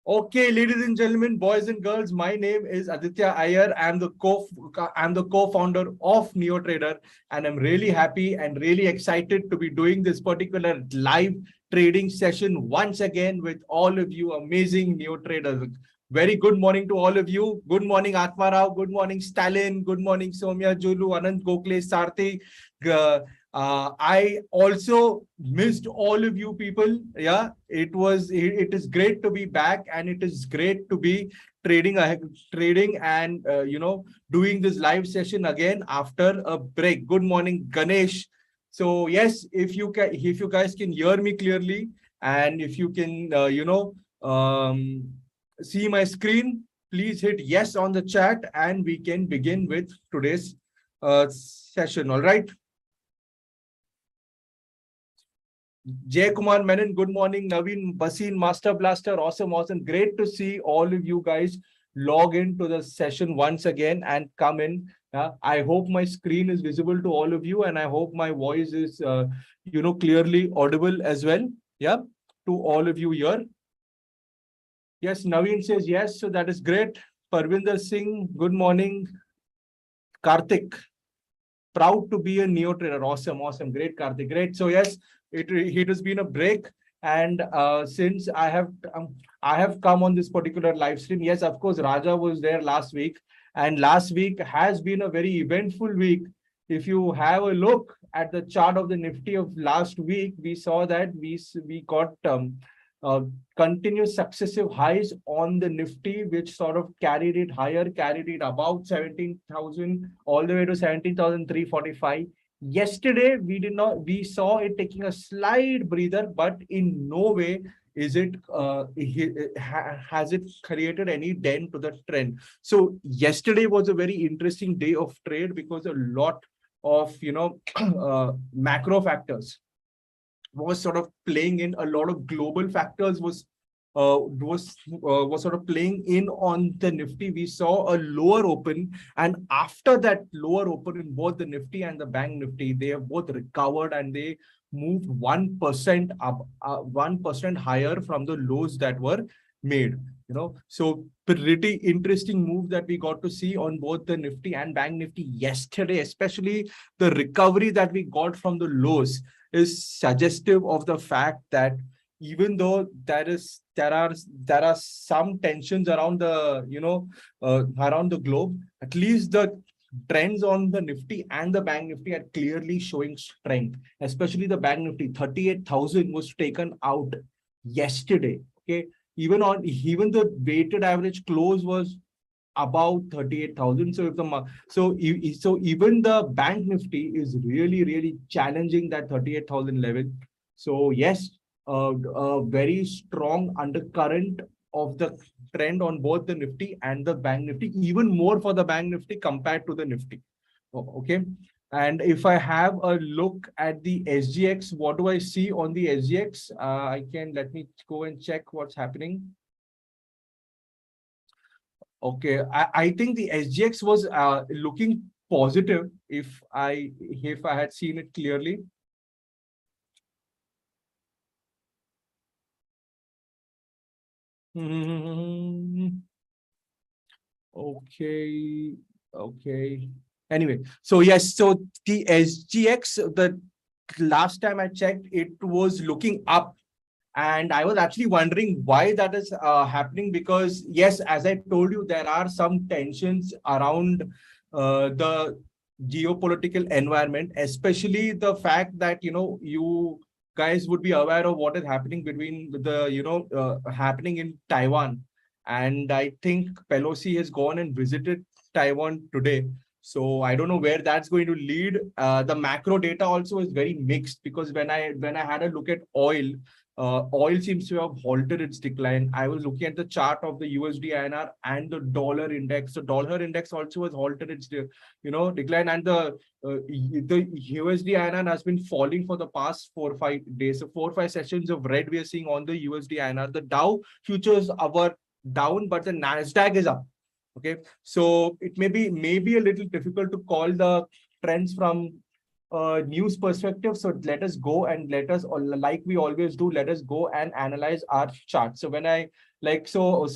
Okay, ladies and gentlemen, boys and girls, my name is Aditya Iyer. I'm the co-founder of NeoTrader, and I'm really happy and really excited to be doing this particular live trading session once again with all of you amazing NeoTraders. Very good morning to all of you. Good morning, Atma Rao. Good morning, Stalin. Good morning, Soumya Julu, Anand Gokhale, Sarthi. I also missed all of you people. Yeah, it is great to be back, and it is great to be trading and doing this live session again after a break. Good morning, Ganesh. So yes, if you guys can hear me clearly, and if you can see my screen, please hit yes on the chat, and we can begin with today's session. All right. Jay Kumar Menon, good morning. Naveen Basin, Master Blaster, awesome. Great to see all of you guys log into the session once again and come in. I hope my screen is visible to all of you, and I hope my voice is, clearly audible as well. Yeah, to all of you here. Yes, Naveen says yes, so that is great. Parvinder Singh, good morning. Karthik, proud to be a neo trader. Awesome. Great, Karthik. Great. So yes, it has been a break, and since I have come on this particular live stream. Yes, of course, Raja was there last week, and last week has been a very eventful week. If you have a look at the chart of the Nifty of last week, we saw that we got continuous successive highs on the Nifty, which sort of carried it higher, carried it about 17,000 all the way to 17,345. Yesterday, we saw it taking a slight breather, but in no way is it has it created any dent to the trend. So yesterday was a very interesting day of trade because a lot of macro factors was sort of playing in. A lot of global factors was sort of playing in on the Nifty. We saw a lower open, and after that lower open in both the Nifty and the Bank Nifty, they have both recovered and they moved 1% up, 1% higher from the lows that were made. So pretty interesting move that we got to see on both the Nifty and Bank Nifty yesterday, especially the recovery that we got from the lows is suggestive of the fact that even though there are some tensions around the around the globe, at least the trends on the Nifty and the Bank Nifty are clearly showing strength. Especially the Bank Nifty, 38,000 was taken out yesterday. Okay, even the weighted average close was about 38,000. So so even the Bank Nifty is really challenging that 38,000 level. So yes, a very strong undercurrent of the trend on both the Nifty and the Bank Nifty, even more for the Bank Nifty compared to the Nifty. Okay. And if I have a look at the SGX, what do I see on the SGX? Let me go and check what's happening. Okay, I think the SGX was looking positive if I had seen it clearly. Okay. Anyway, so yes, so the SGX, the last time I checked, it was looking up. And I was actually wondering why that is happening, because yes, as I told you, there are some tensions around the geopolitical environment, especially the fact that, you guys would be aware of what is happening between the, happening in Taiwan. And I think Pelosi has gone and visited Taiwan today. So I don't know where that's going to lead. The macro data also is very mixed, because when I had a look at oil, oil seems to have halted its decline. I was looking at the chart of the USD INR and the dollar index. The dollar index also has halted its decline, and the USD INR has been falling for the past 4 or 5 days. So 4 or 5 sessions of red we are seeing on the USD INR. The Dow futures are down, but the Nasdaq is up. Okay, so it may be a little difficult to call the trends from news perspective. So let us go and let us, like we always do, let us go and analyze our chart. So when I so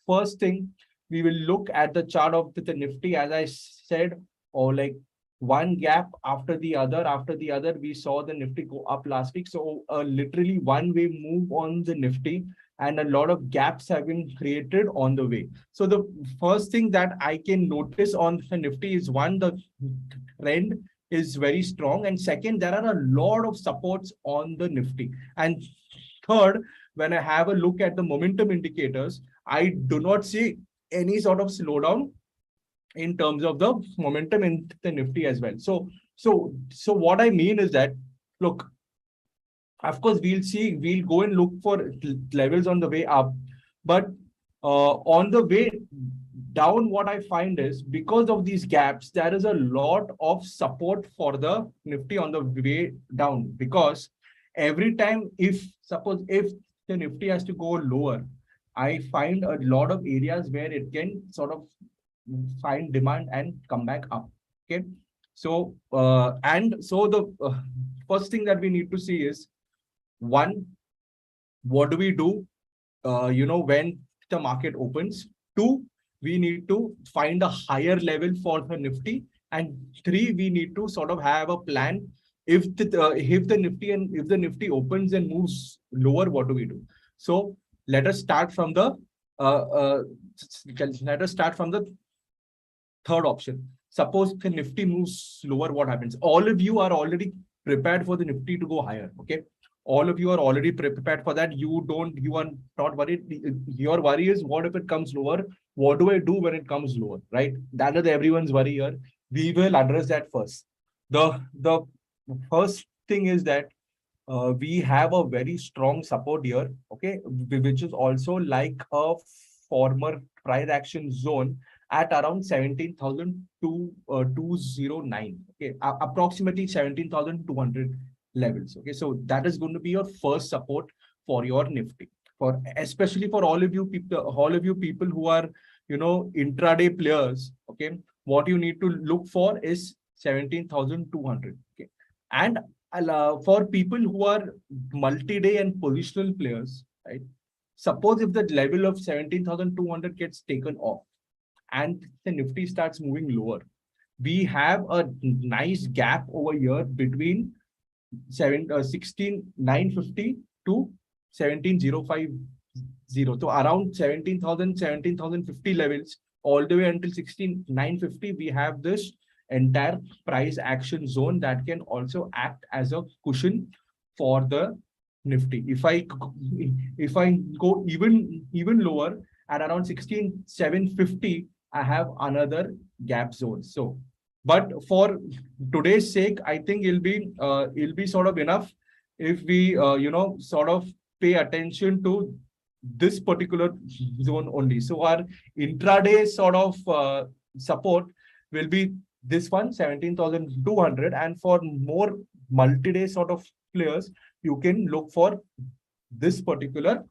first thing, we will look at the chart of the Nifty, as I said, or like one gap after the other. We saw the Nifty go up last week. So literally one way move on the Nifty, and a lot of gaps have been created on the way. So the first thing that I can notice on the Nifty is, one, the trend is very strong, and second, there are a lot of supports on the Nifty, and third, when I have a look at the momentum indicators, I do not see any sort of slowdown in terms of the momentum in the Nifty as well. So what I mean is that, look, of course, we'll go and look for levels on the way up, but on the way down, what I find is, because of these gaps, there is a lot of support for the Nifty on the way down. Because every time, if the Nifty has to go lower, I find a lot of areas where it can sort of find demand and come back up. Okay, so the first thing that we need to see is, one, what do we do when the market opens? Two, we need to find a higher level for the Nifty, and three, we need to sort of have a plan. If the Nifty opens and moves lower, what do we do? So let us start from the third option. Suppose the Nifty moves lower, what happens? All of you are already prepared for the Nifty to go higher. Okay, all of you are already prepared for that. You are not worried. Your worry is, what if it comes lower? What do I do when it comes lower? Right? That is everyone's worry here. We will address that first. The first thing is that we have a very strong support here, okay, which is also like a former price action zone at around 17,209. Okay, approximately 17,200 levels. Okay, so that is going to be your first support for your Nifty, for especially for all of you people who are intraday players. Okay, what you need to look for is 17,200. Okay, and for people who are multi-day and positional players, right? Suppose if the level of 17,200 gets taken off and the Nifty starts moving lower, we have a nice gap over here between 16,950 to 17,050. So around 17,000, 17,050 levels, all the way until 16,950, we have this entire price action zone that can also act as a cushion for the Nifty. If I go even lower at around 16,750, I have another gap zone. So, but for today's sake, I think it'll be sort of enough if we sort of pay attention to this particular zone only. So our intraday sort of support will be this one, 17,200, and for more multi-day sort of players, you can look for this particular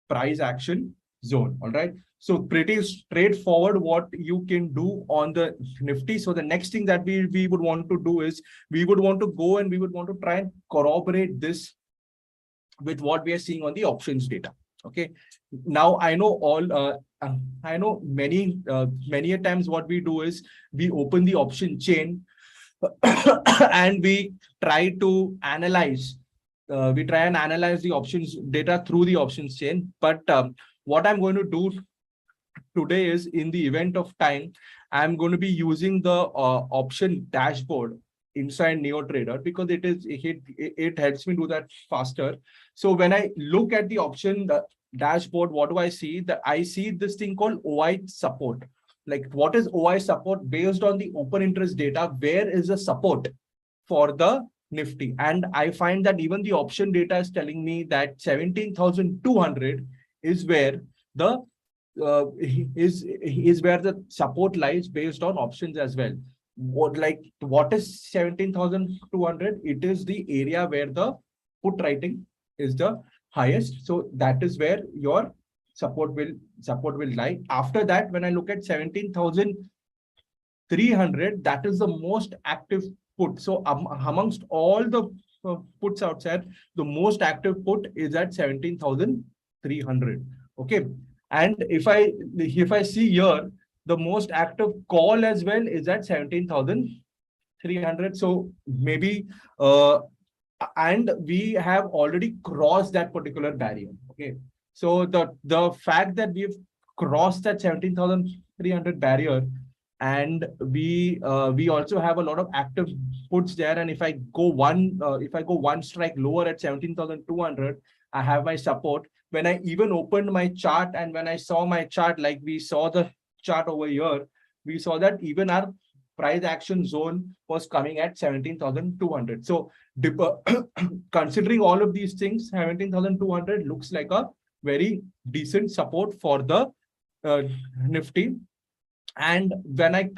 price action zone. All right, so pretty straightforward what you can do on the Nifty. So the next thing that we would want to do is, we would want to go and we would want to try and corroborate this with what we are seeing on the options data. Okay, now I know many a times what we do is, we open the option chain and we try to analyze the options data through the options chain. But what I'm going to do today is, in the event of time, I'm going to be using the option dashboard inside NeoTrader, because it helps me do that faster. So when I look at the option dashboard, what do I see? That I see this thing called OI support. Like, what is OI support? Based on the open interest data, where is the support for the Nifty? And I find that even the option data is telling me that 17,200 is where the is where the support lies based on options as well. What is 17,200? It is the area where the put writing is the highest. So that is where your support will lie. After that, when I look at 17,000 300, that is the most active put. So amongst all the puts outside, the most active put is at 17,300. Okay. And if I see here, the most active call as well is at 17,300. So maybe and we have already crossed that particular barrier. Okay. So the fact that we've crossed that 17,300 barrier, and we also have a lot of active puts there. And if I go one strike lower at 17,200, I have my support. When I even opened my chart and when I saw my chart, like we saw the chart over here, we saw that even our price action zone was coming at 17,200. So considering all of these things, 17,200 looks like a very decent support for the Nifty. And when I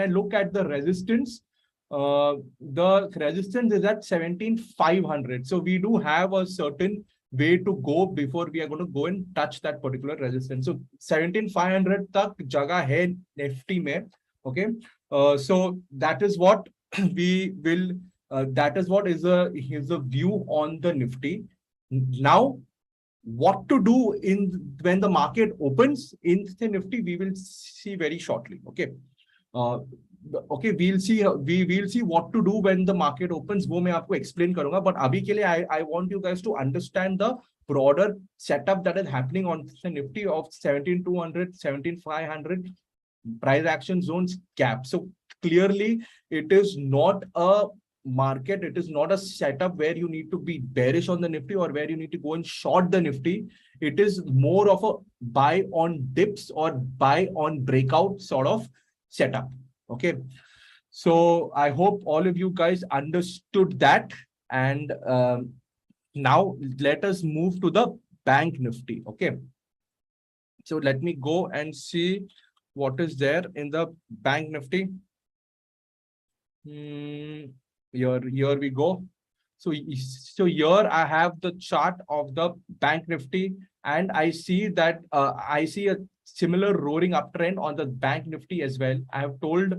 look at the resistance is at 17,500. So we do have a certain way to go before we are going to go and touch that particular resistance. So 17,500 tak jagah hai Nifty mein. Okay. So that is what we will, that is what is a view on the Nifty. Now, what to do when the market opens in the Nifty, we will see very shortly. Okay. Okay, we'll see what to do when the market opens. वो मैं आपको explain करूँगा. But अभी के लिए I want you guys to understand the broader setup that is happening on the Nifty of 17,200, 17,500 price action zones gap. So clearly, it is not a market, it is not a setup where you need to be bearish on the Nifty or where you need to go and short the Nifty. It is more of a buy on dips or buy on breakout sort of setup. Okay. So I hope all of you guys understood that. And now let us move to the Bank Nifty. Okay. So let me go and see what is there in the Bank Nifty. Here we go. So here I have the chart of the Bank Nifty, and I see that I see a similar roaring uptrend on the Bank Nifty as well. I have told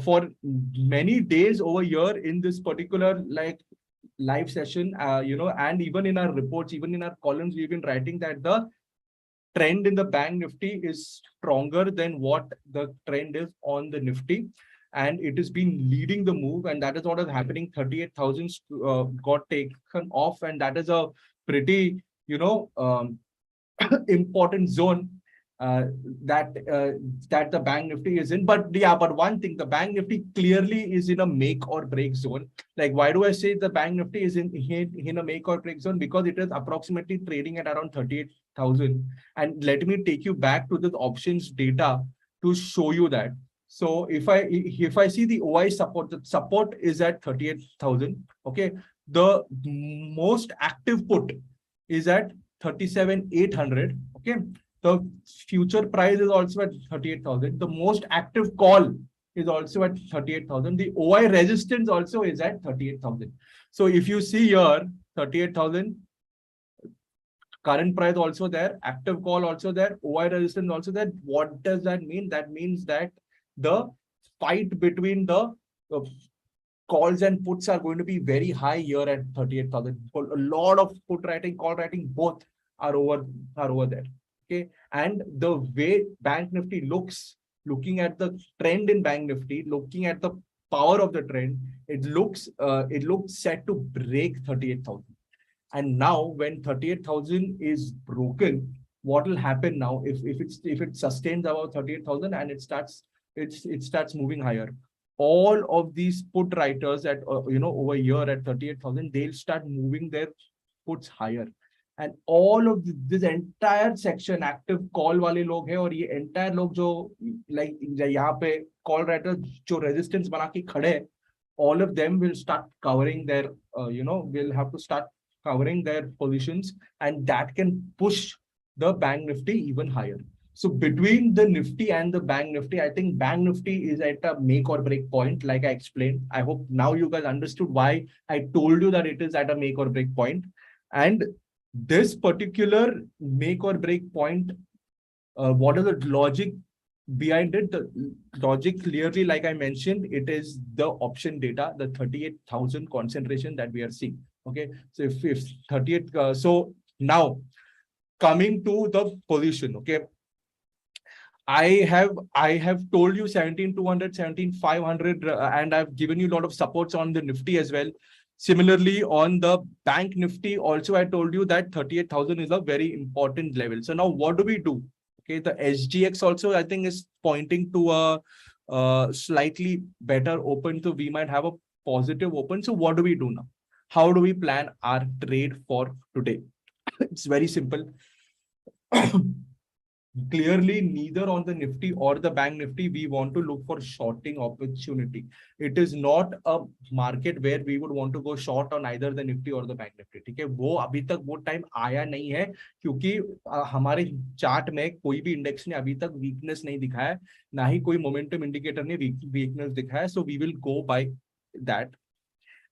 for many days over here in this particular like live session, and even in our reports, even in our columns, we've been writing that the trend in the Bank Nifty is stronger than what the trend is on the Nifty. And it has been leading the move, and that is what is happening. 38,000 got taken off, and that is a pretty, important zone that the Bank Nifty is in. But one thing, the Bank Nifty clearly is in a make or break zone. Like, why do I say the Bank Nifty is in a make or break zone? Because it is approximately trading at around 38,000. And let me take you back to the options data to show you that. So if I see the OI support, the support is at 38,000. Okay. The most active put is at 37,800. Okay. The future price is also at 38,000. The most active call is also at 38,000. The OI resistance also is at 38,000. So if you see here, 38,000, current price also there, active call also there, OI resistance also there. What does that mean? That means that the fight between the calls and puts are going to be very high here at 38,000. A lot of put writing, call writing, both are over there. Okay. And the way Bank Nifty looks, looking at the trend in Bank Nifty, looking at the power of the trend, it looks set to break 38,000. And now when 38,000 is broken, what will happen now if it sustains about 38,000 and it starts moving higher? All of these put writers at over here at 38,000, they'll start moving their puts higher. And all of this entire section, active call वाले लोग हैं और ये entire लोग जो like यहाँ पे call writers जो resistance बना के खड़े हैं, all of them will start covering their will have to start covering their positions, and that can push the Bank Nifty even higher. So between the Nifty and the Bank Nifty, I think Bank Nifty is at a make or break point, like I explained. I hope now you guys understood why I told you that it is at a make or break point. And this particular make or break point, what is the logic behind it, the logic clearly, like I mentioned, it is the option data, the 38,000 concentration that we are seeing. Okay, so if 38, so now coming to the position, okay, I have told you 17,200, 17,500, and I've given you a lot of supports on the Nifty as well. Similarly, on the bank Nifty, also I told you that 38,000 is a very important level. So now what do we do? Okay, the SGX also I think is pointing to a slightly better open. So we might have a positive open. So what do we do now? How do we plan our trade for today? It's very simple. Clearly, neither on the Nifty or the bank Nifty, we want to look for shorting opportunity. It is not a market where we would want to go short on either the Nifty or the bank Nifty. ठीक है, वो अभी तक वो time आया नहीं है, क्योंकि हमारे चार्ट में कोई भी इंडेक्स ने अभी तक वीकनेस नहीं दिखाया है, ना ही कोई मोमेंटम इंडिकेटर ने वीकनेस दिखाया है. So we will go by that.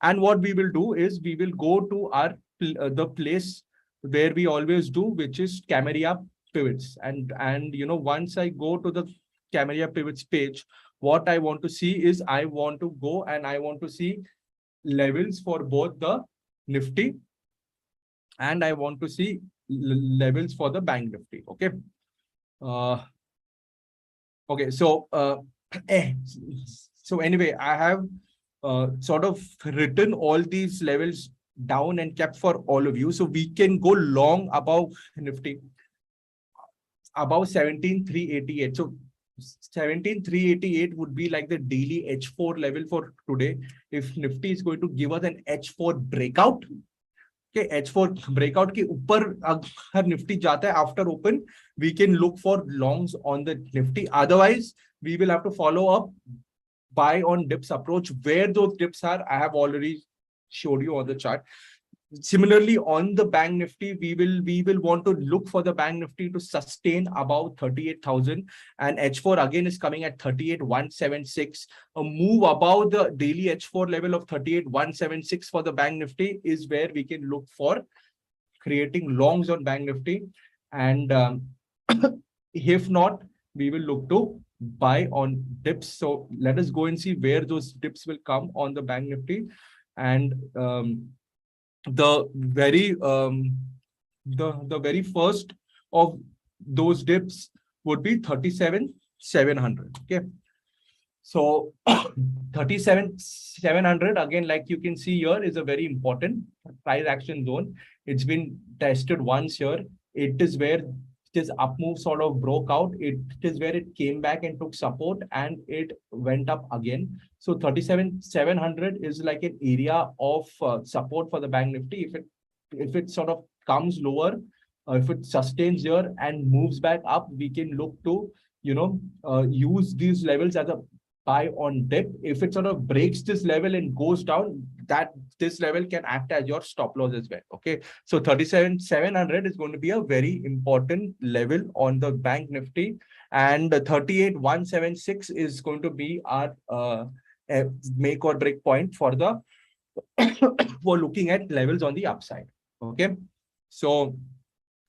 And what we will do is we will go to our the place where we always do, which is Camarilla pivots. And you know, once I go to the Camarilla pivots page, what I want to see is I want to go and I want to see levels for both the Nifty and I want to see levels for the bank Nifty. Okay. Okay. So so anyway, I have sort of written all these levels down and kept for all of you, so we can go long above Nifty, above 17,388. So 17,388 would be like the daily H4 level for today. If Nifty is going to give us an H4 breakout, okay, H4 breakout के ऊपर अगर Nifty जाता है after open, we can look for longs on the Nifty. Otherwise, we will have to follow up buy on dips approach. Where those dips are, I have already showed you on the chart. Similarly, on the bank Nifty, we will want to look for the bank Nifty to sustain about 38,000, and H4 again is coming at 38,176. A move above the daily H4 level of 38,176 for the bank Nifty is where we can look for creating longs on bank Nifty, and if not, we will look to buy on dips. So let us go and see where those dips will come on the bank Nifty. And the very first of those dips would be 37,700. Okay, so 37,700 again, like you can see here, is a very important price action zone. It's been tested once here. It is where this up move sort of broke out. It is where it came back and took support and it went up again. So 37,700 is like an area of support for the bank Nifty. If it sort of comes lower, if it sustains here and moves back up, we can look to, you know, use these levels as a buy on dip. If it sort of breaks this level and goes down, that this level can act as your stop loss as well. Okay, so 37,700 is going to be a very important level on the bank Nifty, and 38,176 is going to be our make or break point for the for looking at levels on the upside. Okay, so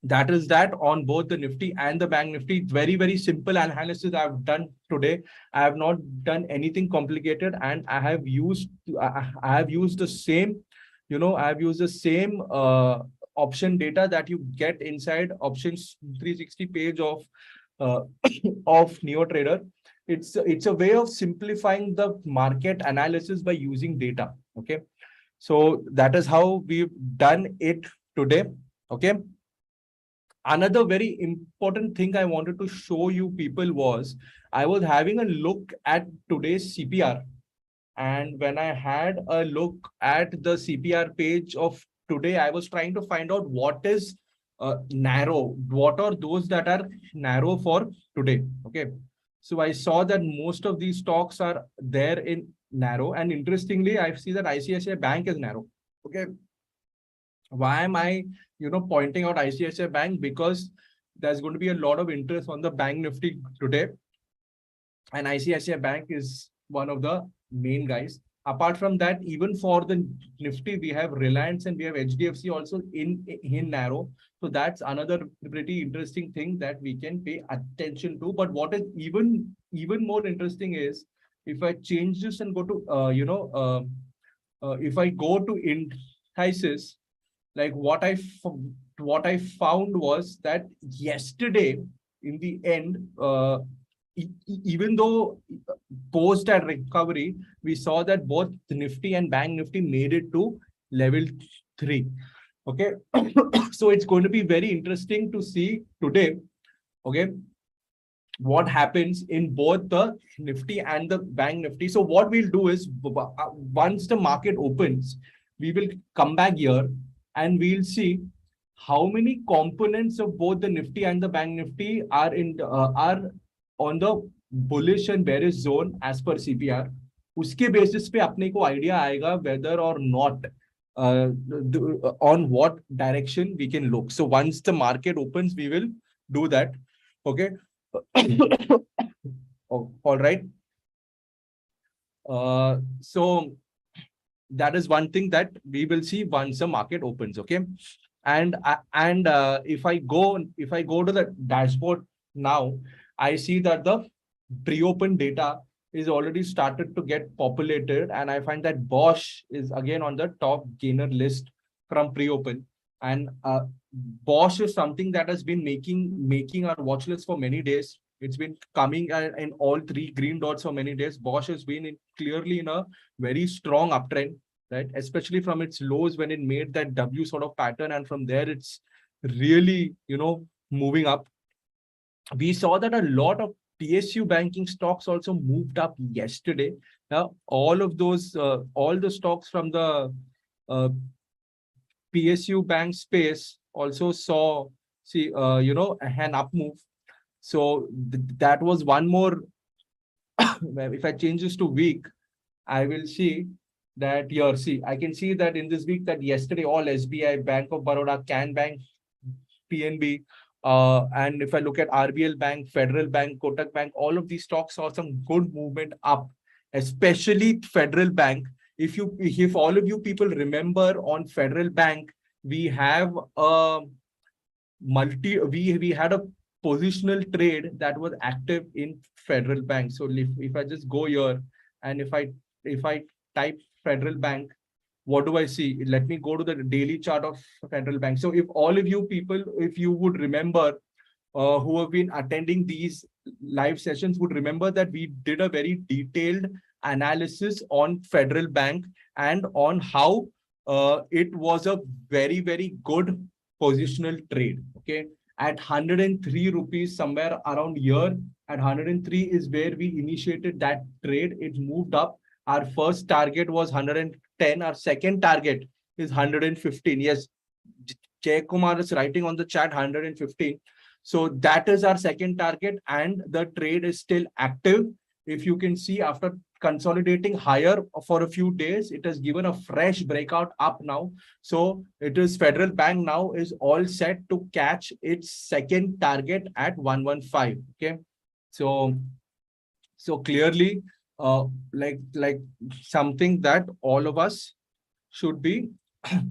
that is that on both the Nifty and the bank Nifty. Very, very simple analysis I've done today. I have not done anything complicated, and I have used the same, you know, I have used the same option data that you get inside options 360 page of NeoTrader. It's a way of simplifying the market analysis by using data. Okay, so that is how we've done it today. Okay. Another very important thing I wanted to show you people was I was having a look at today's CPR. And when I had a look at the CPR page of today, I was trying to find out what is narrow. What are those that are narrow for today? Okay. So I saw that most of these stocks are there in narrow. And interestingly, I see that ICICI Bank is narrow. Okay. Why am I, you know, pointing out ICICI Bank? Because there's going to be a lot of interest on the bank Nifty today. And ICICI Bank is one of the main guys. apart from that, even for the Nifty, we have Reliance and we have HDFC also in narrow. So that's another pretty interesting thing that we can pay attention to. But what is even more interesting is if I change this and go to if I go to indices, like what I found was that yesterday in the end, even though post that recovery, we saw that both the Nifty and Bank Nifty made it to level 3. Okay. So it's going to be very interesting to see today, okay, what happens in both the Nifty and the Bank Nifty. So what we'll do is once the market opens, we will come back here and we'll see how many components of both the Nifty and the Bank Nifty are are on the bullish and bearish zone as per CPR. उसके basis पे अपने को idea आएगा whether or not on what direction we can look. So once the market opens, we will do that. Okay. Oh, all right. So that is one thing that we will see once the market opens. Okay. And if I go to the dashboard now, I see that the pre-open data is already started to get populated, and I find that Bosch is again on the top gainer list from pre-open. And Bosch is something that has been making our watch list for many days. It's been coming in all 3 green dots for many days. Bosch has been clearly in a very strong uptrend, right? Especially from its lows when it made that W sort of pattern, and from there it's really, moving up. We saw that a lot of PSU banking stocks also moved up yesterday. Now, all of those, all the stocks from the PSU bank space also saw, an up move. So that was one more. If I change this to week, I will see that here. See, I can see that in this week that yesterday all SBI, Bank of Baroda, Can Bank, PNB, and if I look at RBL Bank, Federal Bank, Kotak Bank, all of these stocks saw some good movement up, especially Federal Bank. If all of you people remember on Federal Bank, we have a we had a positional trade that was active in Federal Bank. So if I just go here and if I type Federal Bank, what do I see? Let me go to the daily chart of Federal Bank. So if all of you people, if you would remember, who have been attending these live sessions would remember that we did a very detailed analysis on Federal Bank and on how it was a very, very good positional trade. Okay. At 103 rupees, somewhere around here, at 103 is where we initiated that trade. It moved up. Our first target was 110. Our second target is 115. Yes, Jay Kumar is writing on the chat 115. So that is our second target, and the trade is still active. If you can see, after consolidating higher for a few days, it has given a fresh breakout up now. So it is Federal Bank now is all set to catch its second target at 115. Okay. So clearly, like something that all of us should be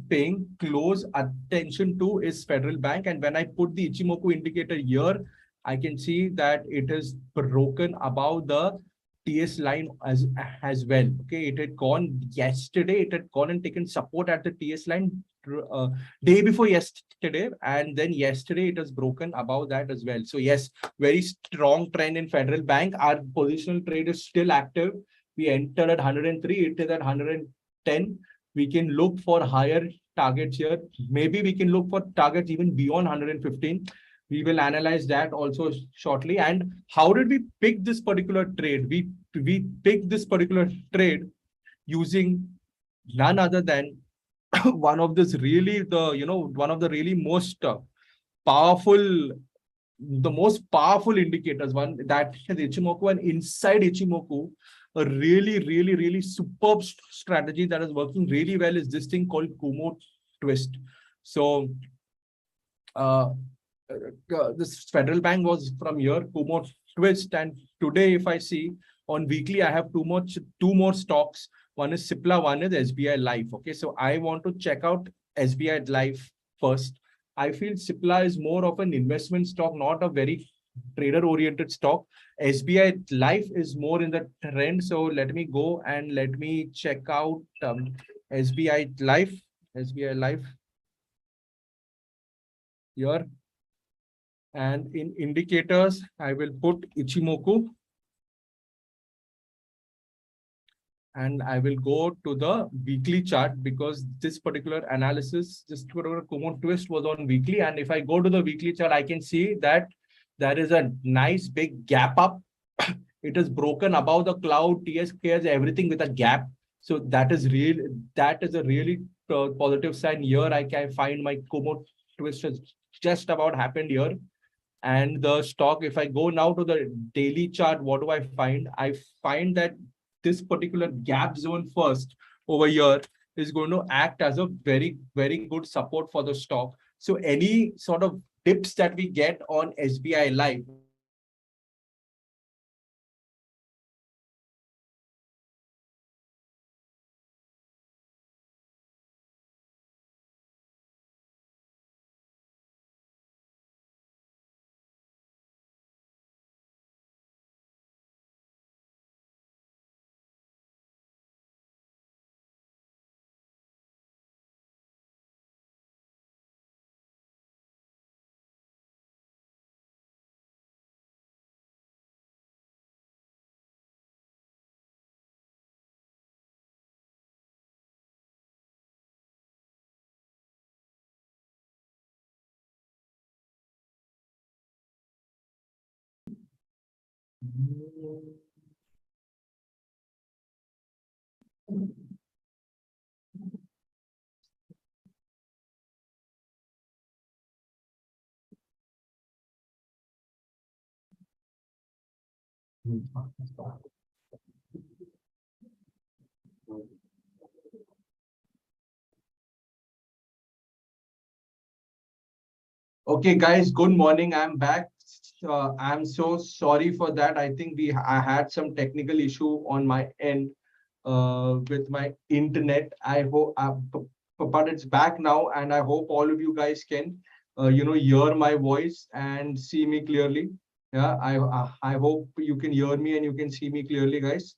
paying close attention to is Federal Bank. And when I put the Ichimoku indicator here, I can see that it is broken above the TS line as well. Okay, it had gone yesterday. It had gone and taken support at the TS line day before yesterday, and then yesterday it has broken above that as well. So yes, very strong trend in Federal Bank. Our positional trade is still active. We entered at 103. It is at 110. We can look for higher targets here. Maybe we can look for targets even beyond 115. We will analyze that also shortly. And how did we pick this particular trade? We picked this particular trade using none other than one of the really most powerful, the most powerful indicators, one that is Ichimoku, and inside Ichimoku, a really superb strategy that is working really well is this thing called Kumo twist. So this Federal Bank was from here, Kumo twist, and today if I see, On weekly, I have two more stocks. One is Cipla, one is SBI Life. Okay, so I want to check out SBI Life first. I feel Cipla is more of an investment stock, not a very trader-oriented stock. SBI Life is more in the trend. So let me go and let me check out SBI Life. SBI Life here. And in indicators, I will put Ichimoku. And I will go to the weekly chart because this particular analysis, this particular Kumon twist was on weekly. And if I go to the weekly chart, I can see that there is a nice big gap up. It is broken above the cloud, TSK, everything with a gap. So that is a really positive sign. Here I can find my Kumon twist has just about happened here. And the stock, if I go now to the daily chart, what do I find? I find that this particular gap zone first over here is going to act as a very, very good support for the stock. So any sort of dips that we get on SBI Life, okay, guys, good morning. I'm back. I'm so sorry for that. I think I had some technical issue on my end with my internet. I hope, but it's back now, and I hope all of you guys can, hear my voice and see me clearly. Yeah, I hope you can hear me and you can see me clearly, guys.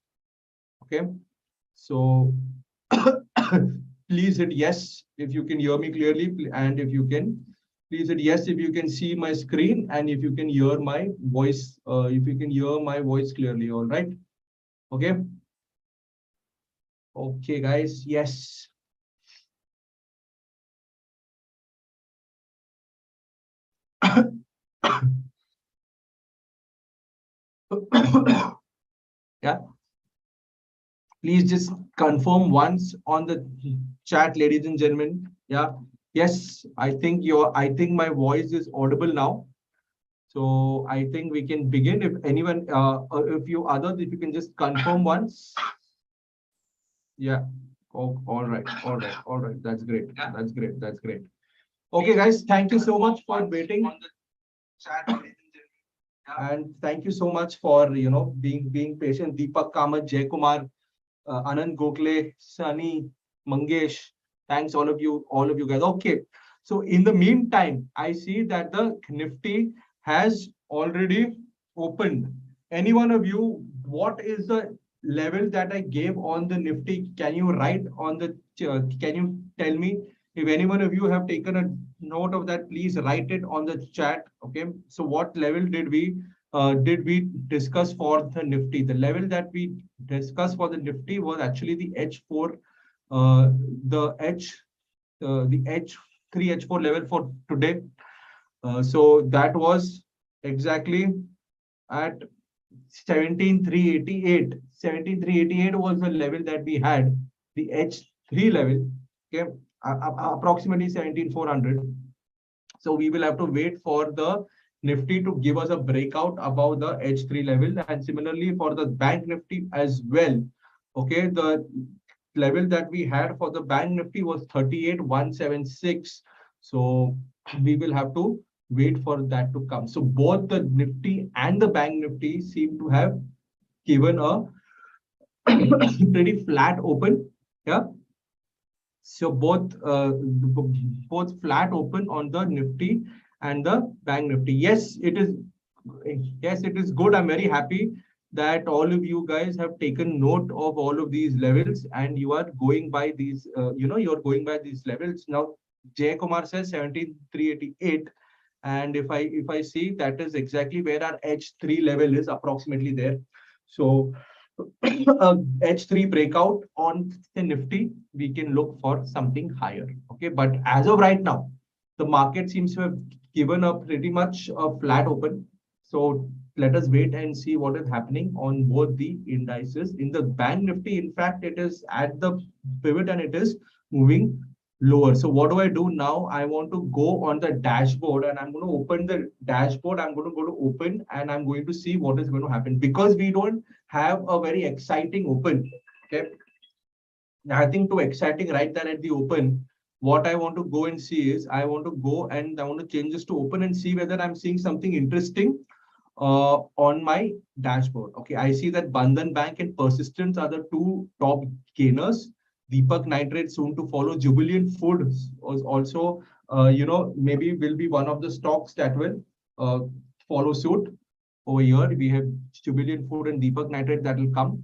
Okay, so please hit yes if you can hear me clearly, and if you can, please hit yes if you can see my screen and if you can hear my voice. If you can hear my voice clearly, all right? Okay. Okay, guys. Yes. Yeah. Please just confirm once on the chat, ladies and gentlemen. Yeah. Yes, I think my voice is audible now. So I think we can begin. If anyone, if you others, if you can just confirm once. Yeah. Oh, all right. All right. All right. That's great. That's great. That's great. Okay, guys. Thank you so much for waiting. And thank you so much for being patient. Deepak Kamath, Jay Kumar, Anand Gokhale, Sunny, Mangesh. Thanks all of you guys. Okay. So in the meantime, I see that the Nifty has already opened. Any one of you, what is the level that I gave on the Nifty? Can you write on the, can you tell me if any one of you have taken a note of that, please write it on the chat. Okay. So what level did we discuss for the Nifty? The level that we discussed for the Nifty was actually the H4, the H3, H4 level for today. So that was exactly at 17,388. 17,388 was the level that we had, the H3 level. Okay, approximately 17,400. So we will have to wait for the Nifty to give us a breakout above the H3 level, and similarly for the Bank Nifty as well. Okay, the level that we had for the Bank Nifty was 38,176. So we will have to wait for that to come. So both the Nifty and the Bank Nifty seem to have given a pretty flat open. Yeah. So both flat open on the Nifty and the Bank Nifty. Yes, it is. Yes, it is good. I'm very happy that all of you guys have taken note of all of these levels and you are going by these. You're going by these levels now. Jay Kumar says 17,388, and if I see, that is exactly where our H3 level is, approximately there. So H3 breakout on the Nifty, we can look for something higher. Okay, but as of right now, the market seems to have given a pretty much a flat open. So let us wait and see what is happening on both the indices. In the Bank Nifty, in fact, it is at the pivot and it is moving lower. So what do I do now? I want to go on the dashboard and I'm going to open the dashboard. I'm going to go to open and I'm going to see what is going to happen, because we don't have a very exciting open. Okay, nothing too exciting right there at the open. What I want to go and see is I want to go and I want to change this to open and see whether I'm seeing something interesting on my dashboard. Okay, I see that Bandhan Bank and Persistence are the two top gainers. Deepak Nitrate soon to follow. Jubilant Foods was also, maybe will be one of the stocks that will follow suit. Over here, we have Jubilant Food and Deepak Nitrate that will come.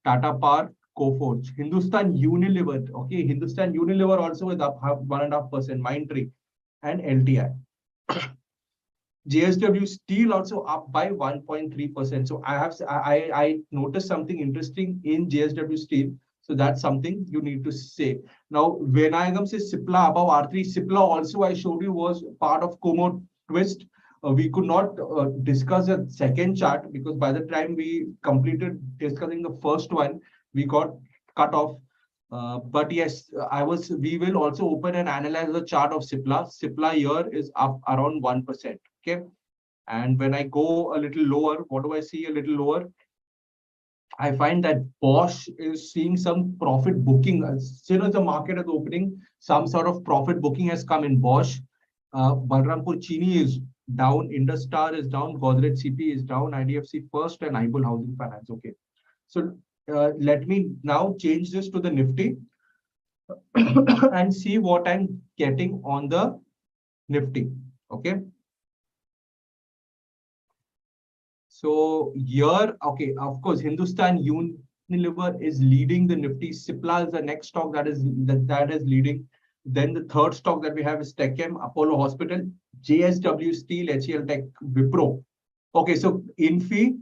Tata Power, Coforge. Hindustan Unilever. Okay, Hindustan Unilever also is up 1.5%. Mindtree and LTI. JSW Steel also up by 1.3%. So I noticed something interesting in JSW Steel. So that's something you need to say. Now, Venagam says Cipla above R3. Cipla also I showed you was part of Como twist. We could not discuss a second chart because by the time we completed discussing the first one, we got cut off. But yes, we will also open and analyze the chart of Cipla. Cipla here is up around 1%. Okay. And when I go a little lower, what do I see a little lower? I find that Bosch is seeing some profit booking. As soon as the market is opening, some sort of profit booking has come in Bosch. Balrampur Chini is down, Industar is down, Godrej CP is down, IDFC First and Ibul Housing Finance. Okay. So let me now change this to the Nifty and see what I'm getting on the Nifty. Okay. So here, okay, of course, Hindustan Unilever is leading the Nifty. Cipla is the next stock that is leading. Then the third stock that we have is Techem, Apollo Hospital, JSW Steel, HCL Tech, Wipro. Okay, so Infi,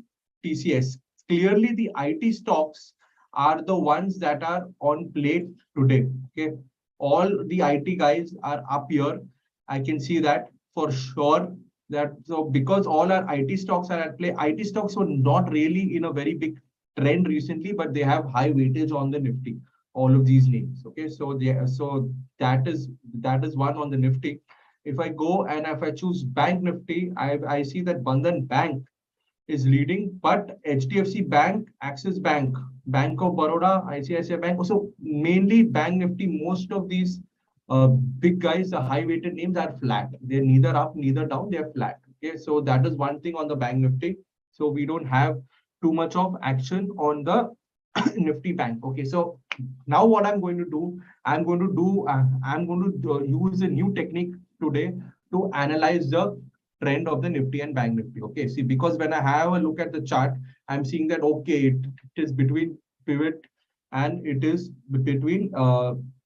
TCS. Clearly, the IT stocks are the ones that are on plate today. Okay, all the IT guys are up here. I can see that for sure. So because all our IT stocks are at play, IT stocks were not really in a very big trend recently, but they have high weightage on the Nifty. All of these names. Okay, so that is one on the Nifty. If I go and if I choose Bank Nifty, I see that Bandhan Bank is leading, but HDFC Bank, Axis Bank, Bank of Baroda, ICICI Bank, also mainly Bank Nifty, most of these big guys, the high weighted names are flat. They're neither up, neither down, they're flat. Okay, so that is one thing on the Bank Nifty. So we don't have too much of action on the Nifty Bank. Okay, so now what I'm going to do, I'm going to use a new technique today to analyze the trend of the Nifty and Bank Nifty. Okay, see, because when I have a look at the chart, I'm seeing that, okay, it is between pivot and it is between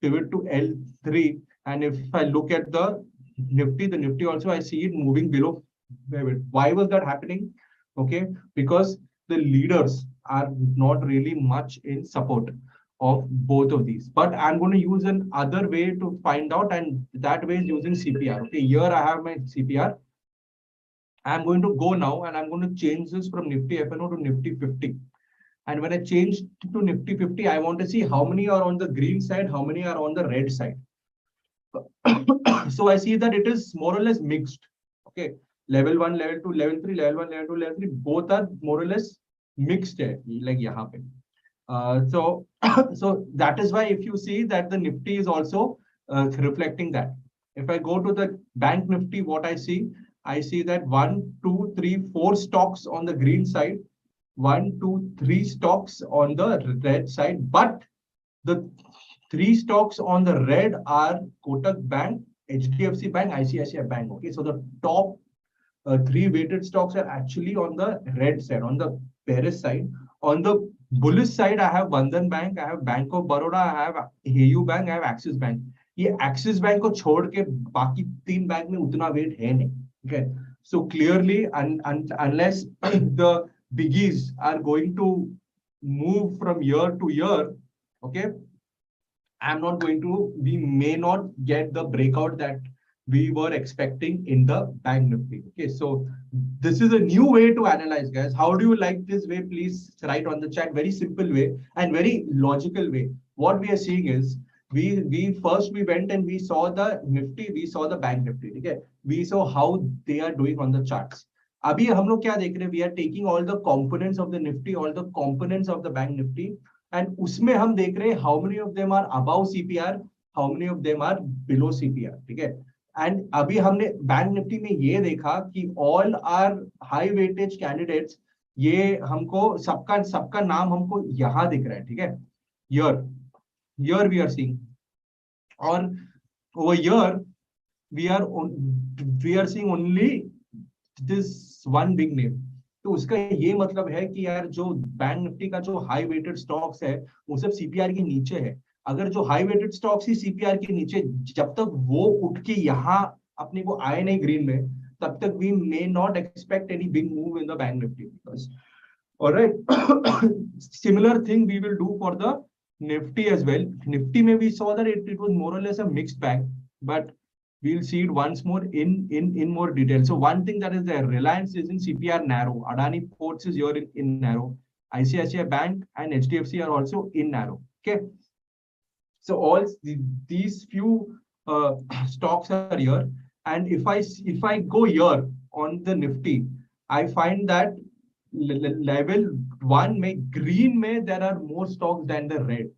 pivot to L3. And if I look at the Nifty also, I see it moving below pivot. Why was that happening? Okay, because the leaders are not really much in support of both of these. But I'm going to use another way to find out, and that way is using CPR. Okay, here I have my CPR. I'm going to go now and I'm going to change this from Nifty FNO to Nifty 50. And when I change to Nifty 50, I want to see how many are on the green side, how many are on the red side. So I see that it is more or less mixed. Okay, level 1, level 2, level 3, level 1, level 2, level 3, both are more or less mixed, like yahan pe. So that is why if you see that the Nifty is also reflecting that. If I go to the Bank Nifty, what I see that 1, 2, 3, 4 stocks on the green side, 1, 2, 3 stocks on the red side, but the 3 stocks on the red are Kotak Bank, HDFC Bank, ICICI Bank. Okay, so the top 3 weighted stocks are actually on the red side, on the bearish side. On the bullish side, I have Bandhan Bank, I have Bank of Baroda, I have AU Bank, I have Axis Bank. ये Axis Bank को छोड़ के बाकी 3 bank में उतना weight है नहीं. Okay, so clearly, unless the biggies are going to move from year to year, okay, we may not get the breakout that we were expecting in the bank nifty. Okay, so this is a new way to analyze, guys. How do you like this way? Please write on the chat. Very simple way and very logical way. What we are seeing is we went and we saw the nifty, we saw the bank nifty. Okay, we saw how they are doing on the charts. अभी हम लोग क्या देख रहे हैं? We are taking all the components of the nifty, all the components of the bank nifty, and उसमें हम देख रहे हैं how many of them are above CPR, how many of them are below CPR. ठीक है, and अभी हमने bank Nifty में ये देखा कि all are high weightage candidates, ये हमको सबका नाम हमको यहां दिख रहा है. ठीक है, here we are seeing, और over here we are seeing only this one big name. तो उसका ये मतलब है कि यार जो बैंक निफ्टी का जो हाई वेटेड स्टॉक्स है वो सब सीपीआर के नीचे है. अगर जो हाई वेटेड स्टॉक्स ही सीपीआर के नीचे, जब तक वो उठ के यहाँ अपने को आए नहीं ग्रीन में, तब तक we may not expect any big move in the bank nifty. Because, all right, similar thing we will do for the nifty as well. Nifty में we saw that it was more or less a mixed bag, but we'll see it once more in more detail. So one thing that is there, Reliance is in CPR narrow, Adani Ports is here in narrow, ICICI Bank and HDFC are also in narrow. Okay, so all these few stocks are here, and if I go here on the Nifty, I find that level 1 में green में there are more stocks than the red.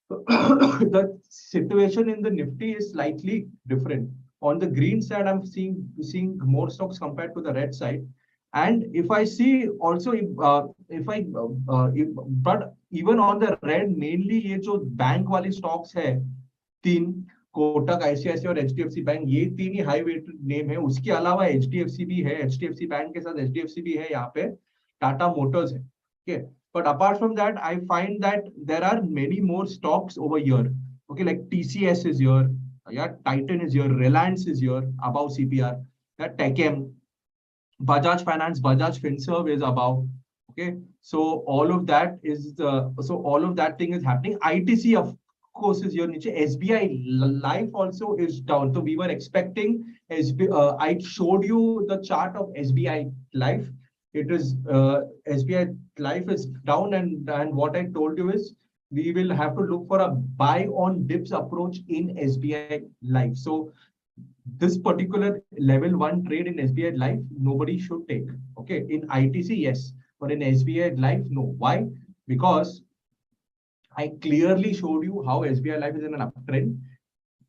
The situation in the Nifty is slightly different. On the green side, I'm seeing more stocks compared to the red side. And if I see also, but even on the red, mainly ये जो bank वाली stocks है, 3 Kotak, ICIC और HDFC bank, ये 3 ही high weighted name है. उसके अलावा HDFC भी है, एचडीएफसी बैंक के साथ एचडीएफसी भी है, यहाँ पे टाटा मोटर्स है. Okay, but apart from that, I find that there are many more stocks over here. Okay, like TCS is here, yeah, Titan is here, Reliance is here above CPR, yeah, Techem, Bajaj Finance, Bajaj Finserv is above. Okay, so all of that thing is happening. ITC of course is here. Niche SBI Life also is down. So we were expecting I showed you the chart of SBI Life. It is SBI Life is down, and what I told you is we will have to look for a buy on dips approach in SBI Life. So this particular level 1 trade in SBI Life, nobody should take. Okay, in ITC, yes, but in SBI Life, no. Why? Because I clearly showed you how SBI Life is in an uptrend.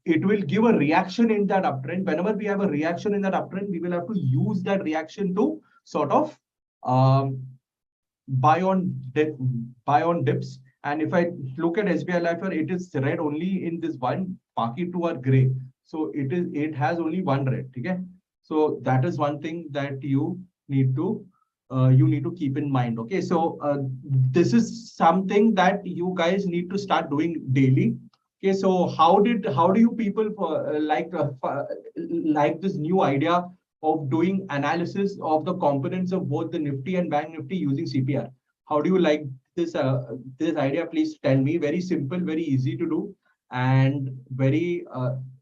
It will give a reaction in that uptrend. Whenever we have a reaction in that uptrend, we will have to use that reaction to sort of buy on dips. And if I look at SBI Life, it is red only in this one, Paki 2 are gray. So it has only one red. Okay, so that is one thing that you need to keep in mind. Okay, so this is something that you guys need to start doing daily. Okay, so how do you people like this new idea of doing analysis of the components of both the Nifty and Bank Nifty using CPR? How do you like this idea? Please tell me. Very simple, very easy to do, and very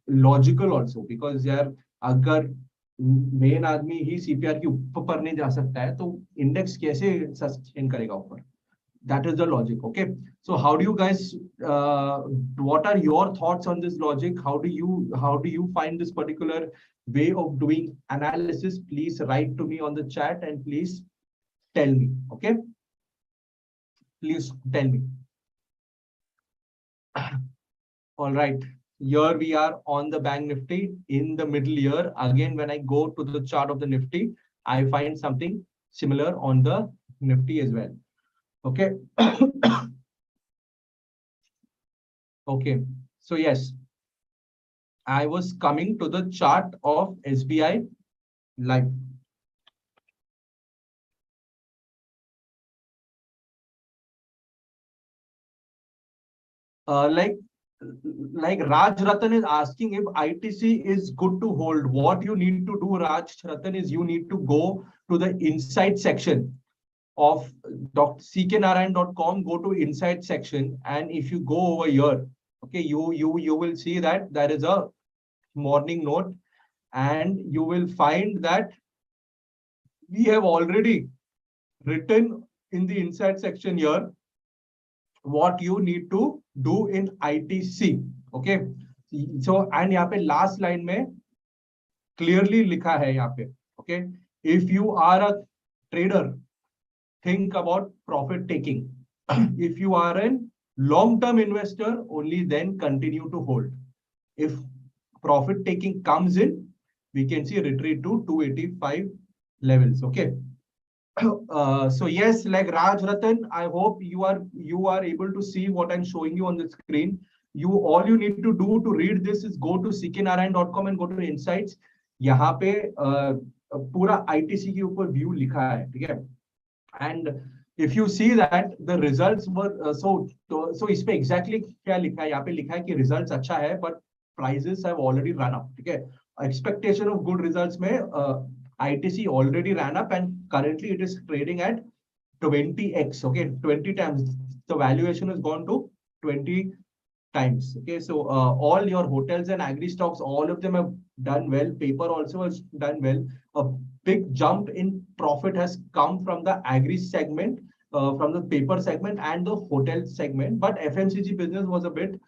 logical also, because यार अगर main आदमी ही CPR के ऊपर नहीं जा सकता है तो इंडेक्स कैसे सस्टेन करेगा ऊपर? That is the logic. Okay, so how do you guys what are your thoughts on this logic? How do you find this particular way of doing analysis? Please write to me on the chat and please tell me. Okay, please tell me. All right, here we are on the Bank Nifty in the middle here. Again, when I go to the chart of the Nifty, I find something similar on the Nifty as well. Okay. Okay. So yes, I was coming to the chart of SBI Life. Uh, like like Raj Ratan is asking if ITC is good to hold. What you need to do, Raj Ratan, is you need to go to the insight section of cknarayan.com, go to insight section, and if you go over here, okay, you will see that there is a morning note, and you will find that we have already written in the insight section here what you need to do in ITC. Okay, so and यहाँ पे last line में clearly लिखा है यहाँ पे. Okay, if you are a trader, think about profit taking. If you are a long-term investor, only then continue to hold. If profit taking comes in, we can see a retreat to 285 levels. Okay. So yes, like Raj Ratan, I hope you are able to see what I'm showing you on the screen. All you need to do to read this is go to cknarayan.com and go to insights. यहाँ पे पूरा ITC के ऊपर view लिखा है, ठीक है? And if you see that the results were so इसमें exactly क्या लिखा है? यहाँ पे लिखा है कि results अच्छा है, but prices have already run up. ठीक है? Expectation of good results में ITC already ran up, and currently it is trading at 20x. Okay, 20 times. The valuation has gone to 20 times. Okay, so all your hotels and agri stocks, all of them have done well. Paper also has done well. A big jump in profit has come from the agri segment, from the paper segment and the hotel segment, but FMCG business was a bit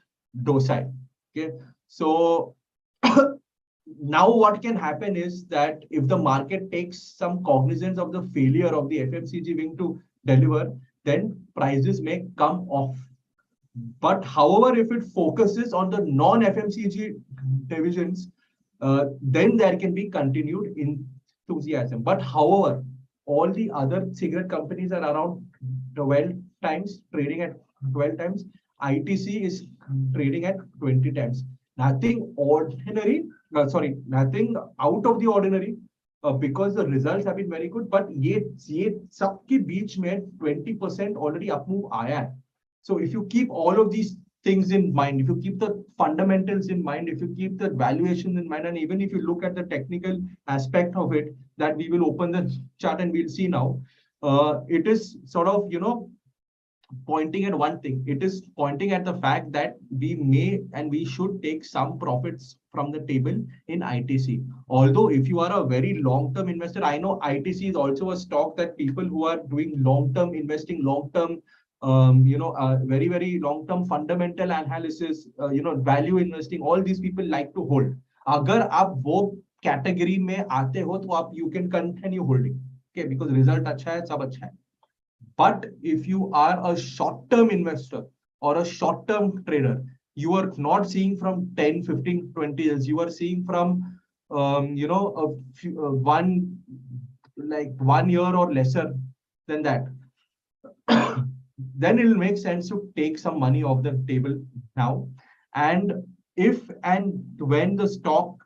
docile. Okay, so now what can happen is that if the market takes some cognizance of the failure of the FMCG wing to deliver, then prices may come off. But however, if it focuses on the non-FMCG divisions, then there can be continued enthusiasm. But however, all the other cigarette companies are around 12 times, trading at 12 times. ITC is trading at 20 times. Nothing ordinary, nothing out of the ordinary, because the results have been very good. But ये सबके बीच में 20% already up move आया है. So if you keep all of these things in mind, if you keep the fundamentals in mind, if you keep the valuations in mind, and even if you look at the technical aspect of it, that we will open the chart and we'll see now, it is sort of, pointing at one thing. It is pointing at the fact that we may and we should take some profits from the table in ITC. Although if you are a very long-term investor, I know ITC is also a stock that people who are doing long-term investing, long-term very, very long-term fundamental analysis, value investing, all these people like to hold. अगर आप वो category में आते हो तो आप you can continue holding, okay, because result अच्छा है, सब अच्छा है. But if you are a short-term investor or a short-term trader, you are not seeing from 10, 15, 20 years. You are seeing from, one year or lesser than that. Then it will make sense to take some money off the table now. And if and when the stock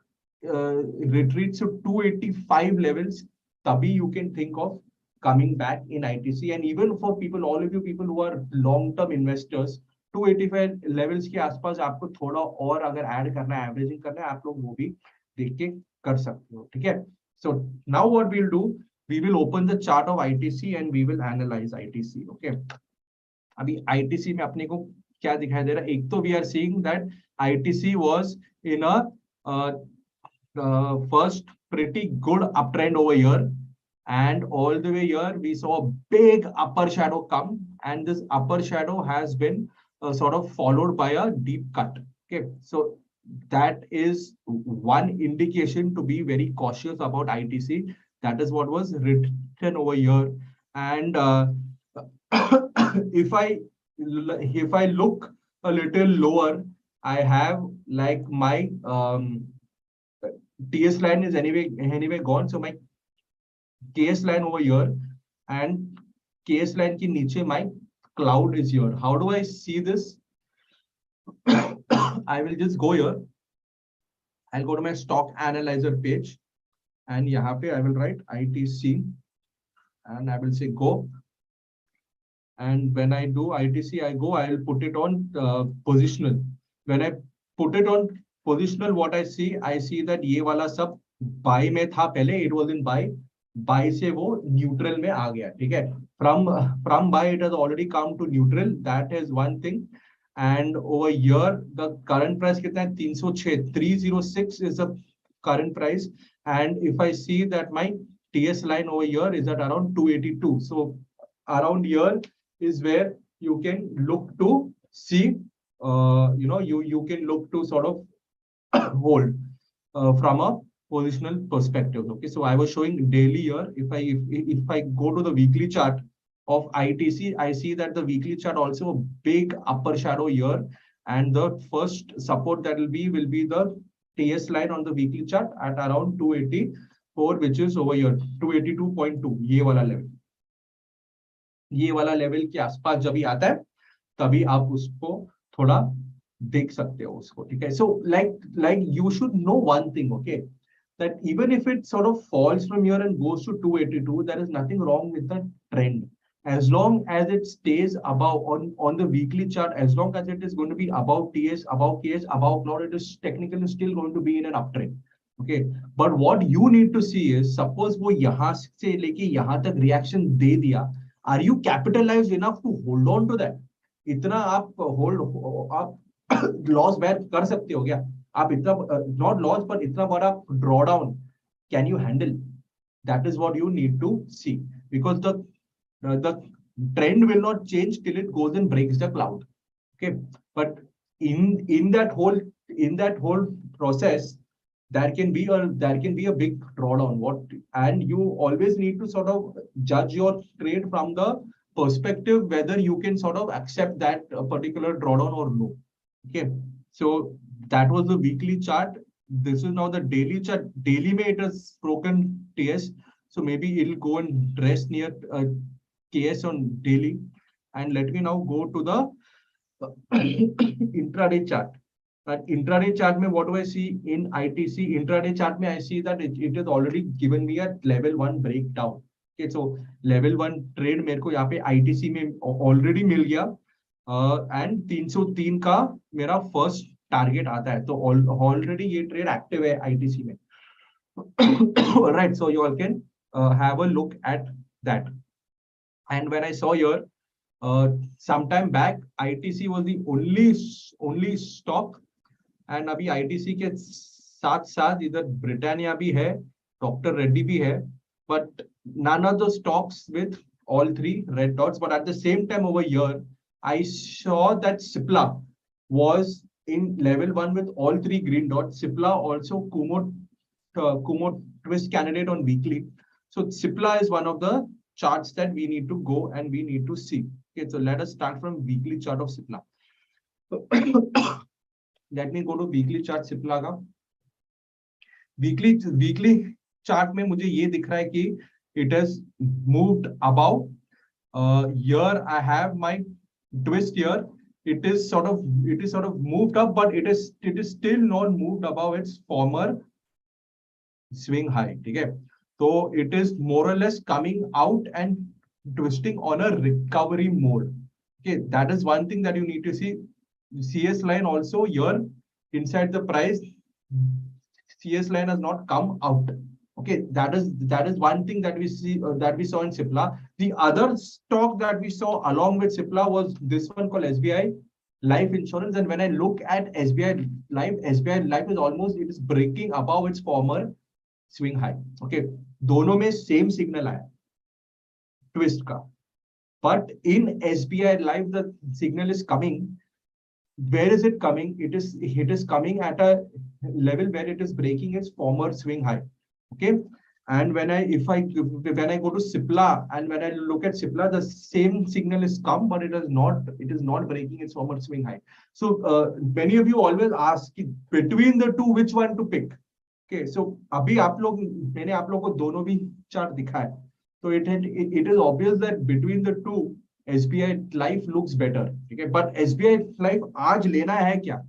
retreats to 285 levels, tabhi you can think of coming back in ITC. And even for people, all of you people who are long-term investors, 285 levels के आसपास आपको थोड़ा और अगर add करना है, averaging करना है, आप लोग वो भी देख के कर सकते हो, ठीक है? So now what we'll do, we will open the chart of ITC and we will analyze ITC. Okay. अभी ITC में अपने को क्या दिखाई दे रहा है? एक तो we are seeing that ITC was in a first pretty good uptrend over here, and all the way here we saw a big upper shadow come, and this upper shadow has been sort of followed by a deep cut. Okay, so that is one indication to be very cautious about ITC. That is what was written over here. And if I look a little lower, I have like my TS line is anyway gone, so my KS line over here, and KS line के नीचे my cloud is here. How do I see this? I will just go here. I'll go to my stock analyzer page, and यहाँ पे I will write ITC, and I will say go. And when I do ITC, I will put it on positional. When I put it on positional, what I see that ये वाला सब buy में था पहले, it was in buy से वो neutral में आ गया, ठीक है? From buy it has already come to neutral. That is one thing. And over here the current price कितना है? 306, 306 is the current price. And if I see that my TS line over here is at around 282, so around here is where you can look to see, you can look to sort of hold from a positional perspective. Okay, so I was showing daily here. If I go to the weekly chart of ITC, I see that the weekly chart also a big upper shadow here, and the first support that will be the TS line on the weekly chart at around 284, which is over here 282.2. ये वाला level के आसपास जब भी आता है तभी आप उसको थोड़ा देख सकते हो उसको, ठीक है? So like you should know one thing, okay, that even if it sort of falls from here and goes to 282, there is nothing wrong with the trend. As long as it stays above on the weekly chart, as long as it is going to be above TS, above KS, above cloud, it is technically still going to be in an uptrend. Okay, but what you need to see is, suppose वो यहाँ से लेके यहाँ तक reaction दे दिया, are you capitalized enough to hold on to that? इतना आप loss bear कर सकते हो क्या? आप इतना not loss but इतना बड़ा drawdown can you handle? That is what you need to see, because the trend will not change till it goes and breaks the cloud. Okay, but in that whole process, there can be a big drawdown. And you always need to sort of judge your trade from the perspective whether you can sort of accept that particular drawdown or no. Okay, so that was the weekly chart. This is now the daily chart. Daily may it has broken TS, so maybe it'll go and rest near KS on daily. And let me now go to the intraday chart. But intraday chart mein, what do I see in ITC? Intraday chart mein, I see that it has already given me a level 1 breakdown. Okay, so level 1 trade मेरे को यहाँ पे ITC में already मिल गया, and 303 का मेरा first target आता है, तो already ये trade active है ITC में. Right, so you all can have a look at that. And when I saw here, sometime back, ITC was the only stock, and अभी ITC के साथ इधर ब्रिटानिया भी है, डॉक्टर रेड्डी भी है, but none of the stocks with all three red dots. But at the same time over here, I saw that Cipla was in level 1 with all three green dots. Cipla also Kumo twist candidate on weekly. So Cipla is one of the charts that we need to go and we need to see. Okay, so let us start from weekly chart of Cipla. Let me go to weekly chart Cipla का. Weekly chart में मुझे ये दिख रहा है कि it has moved above. Here I have my twist here. It is sort of moved up, but it is still not moved above its former swing high. Okay, so it is more or less coming out and twisting on a recovery mode. Okay, that is one thing that you need to see. CS line also here inside the price. CS line has not come out. Okay, that is one thing that we see that we saw in Cipla. The other stock that we saw along with Cipla was this one called SBI Life Insurance. And when I look at SBI Life is almost, it is breaking above its former swing high. Okay, दोनों में same signal आया twist का, but in SBI Life the signal is coming. Where is it coming? It is coming at a level where it is breaking its former swing high. Okay, and when I go to Cipla and when I look at Cipla, the same signal is come, but it is not breaking its former swing high. So many of you always ask between the two which one to pick. Okay, so अभी मैंने आप लोग को दोनों भी chart दिखाया, So it is obvious that between the two, SBI Life looks better. Okay, but SBI Life आज लेना है क्या?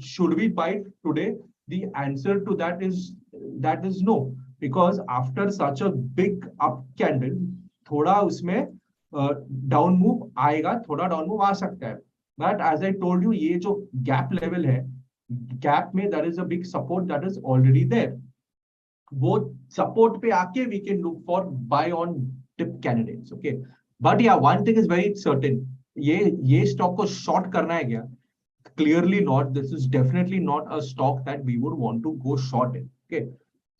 Should we buy it today? The answer to that is no, because after such a big up candle, थोड़ा उसमें down move आएगा, थोड़ा down move आ सकता है. But as I told you, ये जो gap level है, gap में there is a big support that is already there. वो support पे आके we can look for buy on dip candidates. Okay, but yeah, one thing is very certain. ये stock को short करना है क्या? Clearly not. This is definitely not a stock that we would want to go short in. Okay,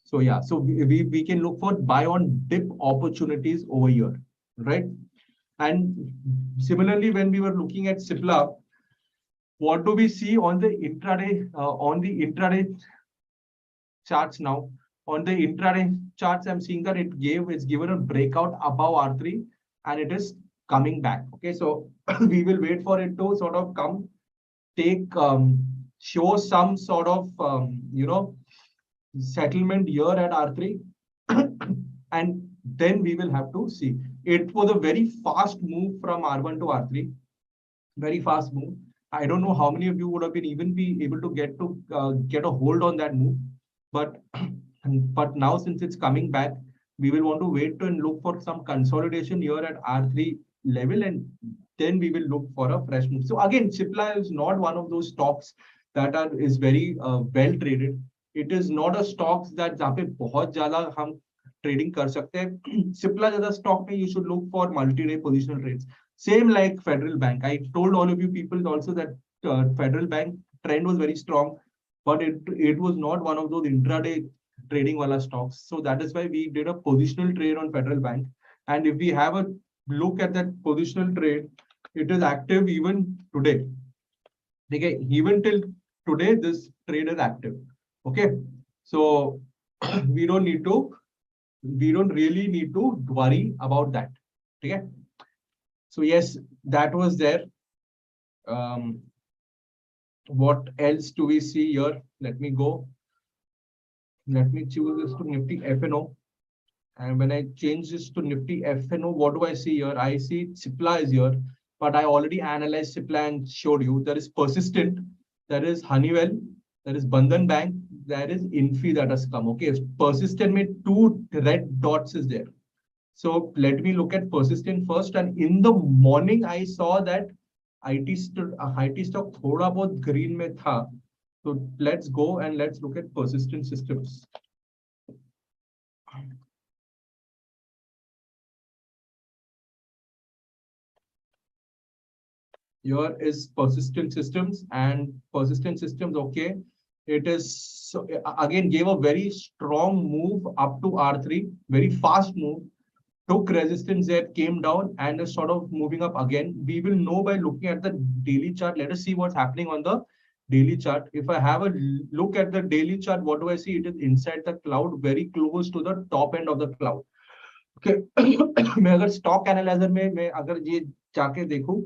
so yeah, so we can look for buy on dip opportunities over here, right? And similarly, when we were looking at Sipla, what do we see on the intraday charts now? On the intraday charts, I'm seeing that it's given a breakout above R3 and it is coming back. Okay, so we will wait for it to sort of come, show some sort of settlement here at R3 and then we will have to see. It was a very fast move from R1 to R3, very fast move. I don't know how many of you would have been able to get a hold on that move, but now since it's coming back, we will want to wait and look for some consolidation here at R3 level, and then we will look for a fresh move. So again, Sipla is not one of those stocks that is very well traded. It is not a stock that जहाँ पे बहुत ज़्यादा हम trading कर सकते हैं. Sipla जैसा stock में you should look for multi-day positional trades. Same like Federal Bank. I told all of you people also that Federal Bank trend was very strong, but it was not one of those intraday trading wala stocks. So that is why we did a positional trade on Federal Bank. And if we have a look at that positional trade, it is active even today. Okay, even till today, this trade is active. Okay, so we don't really need to worry about that. Okay, so yes, that was there. What else do we see here? Let me go. Let me choose this to Nifty FNO. And when I change this to Nifty FNO, what do I see here? I see Sipla is here, but I already analyzed Sipla and showed you. There is Persistent, there is Honeywell, there is Bandhan Bank, there is Infi that has come. Okay, Persistent made 2 red dots is there. So let me look at Persistent first. And in the morning, I saw that IT stock thoda bahut green mein tha. So let's go and let's look at Persistent Systems. Here is Persistent Systems, and Persistent Systems, okay, it is again gave a very strong move up to R3, very fast move, took resistance there, came down and is sort of moving up again. We will know by looking at the daily chart. Let us see what's happening on the daily chart. If I have a look at the daily chart, what do I see? It is inside the cloud, very close to the top end of the cloud. Okay, मैं अगर stock analyzer में मैं अगर ये जाके देखूं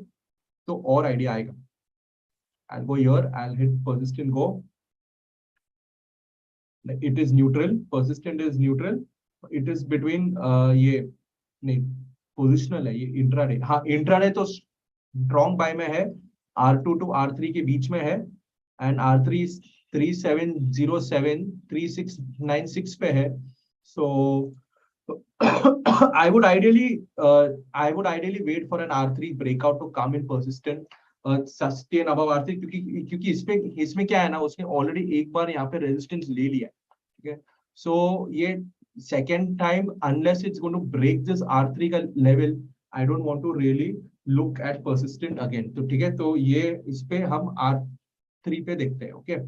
तो और idea आएगा. I'll go here. I'll hit Persistent go. It is neutral. Persistent is neutral. It is between ये नहीं positional है, ये intraday. हाँ, intraday तो strong buy में है. R2 to R3 के बीच में है, and R3 is 3707 3696 पे है. So I would ideally wait for an R3 breakout to come in Persistent, sustain above R3, क्योंकि इसमें क्या है ना, उसने already एक बार यहाँ पे resistance ले लिया. Okay, so ये second time, unless it's going to break this R3 का level, I don't want to really look at Persistent again. तो ठीक है, तो ये इस पे हम R3 पे देखते हैं. Okay.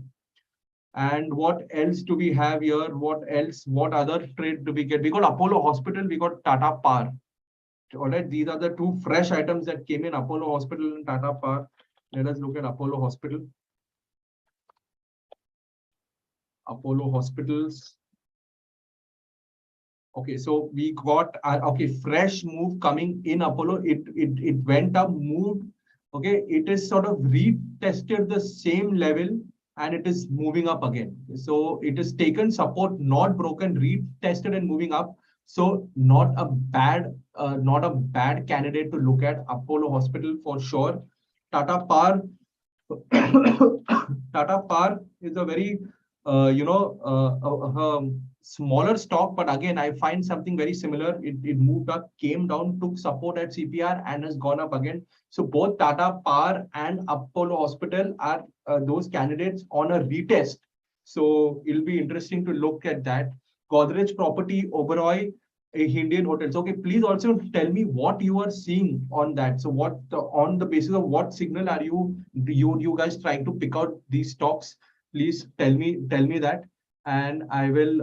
And what else do we have here? What else? What other trade do we get? We got Apollo Hospital, we got Tata Power. All right, these are the 2 fresh items that came in, Apollo Hospital and Tata Power. Let us look at Apollo Hospital. Apollo Hospitals. Okay, so we got fresh move coming in Apollo. It went up, moved. Okay, it is sort of retested the same level and it is moving up again. So it is taken support, not broken, retested and moving up. So not a bad candidate to look at. Apollo Hospital for sure. Tata Power. Tata Power is a very smaller stock, but again I find something very similar. It moved up, came down, took support at CPR and has gone up again. So both Tata Power and Apollo Hospital are those candidates on a retest. So it'll be interesting to look at that. Godrej Property, Oberoi, Indian Hotels. Okay, please also tell me what you are seeing on that. So what on the basis of what signal are you guys trying to pick out these stocks? Please tell me that, and I will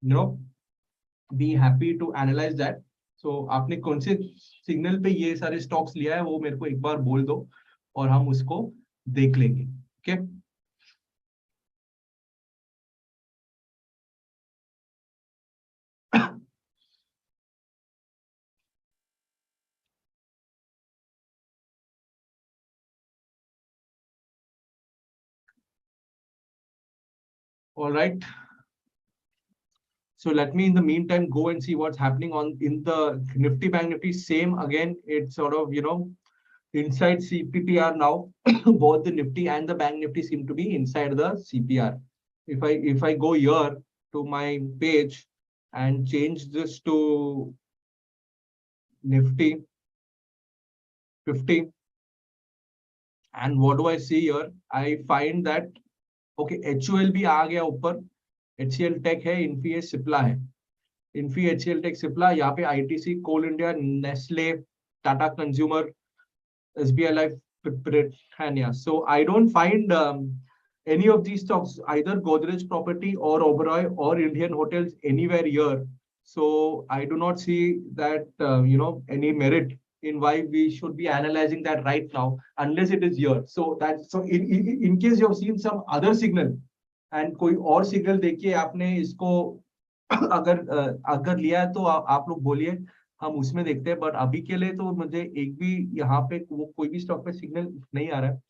you know be happy to analyze that. So आपने कौन से signal पे ये सारे stocks लिया है वो मेरे को एक बार बोल दो और हम उसको देख लेंगे. Okay. All right. So let me, in the meantime, go and see what's happening in the Nifty Bank Nifty. Same again. It's sort of inside CPPR now. Both the Nifty and the Bank Nifty seem to be inside the CPR. If I go here to my page and change this to Nifty 50, and what do I see here? I find that okay, HUL भी आ गया ऊपर. HCL Tech है, Infi है, Cipla है. Infi, HCL Tech, Cipla. यहाँ पे ITC, Coal India, Nestle, Tata Consumer, SBI Life, Britannia. So I don't find any of these stocks, either Godrej Property or Oberoi or Indian Hotels, anywhere here. So I do not see that any merit in why we should be analyzing that right now, unless it is here. So in case you have seen some other signal and कोई और signal देखिए आपने इसको अगर लिया है तो आप लोग बोलिए, हम उसमें देखते हैं. बट अभी के लिए तो मुझे एक भी यहाँ पे वो कोई भी स्टॉक पे सिग्नल नहीं आ रहा है.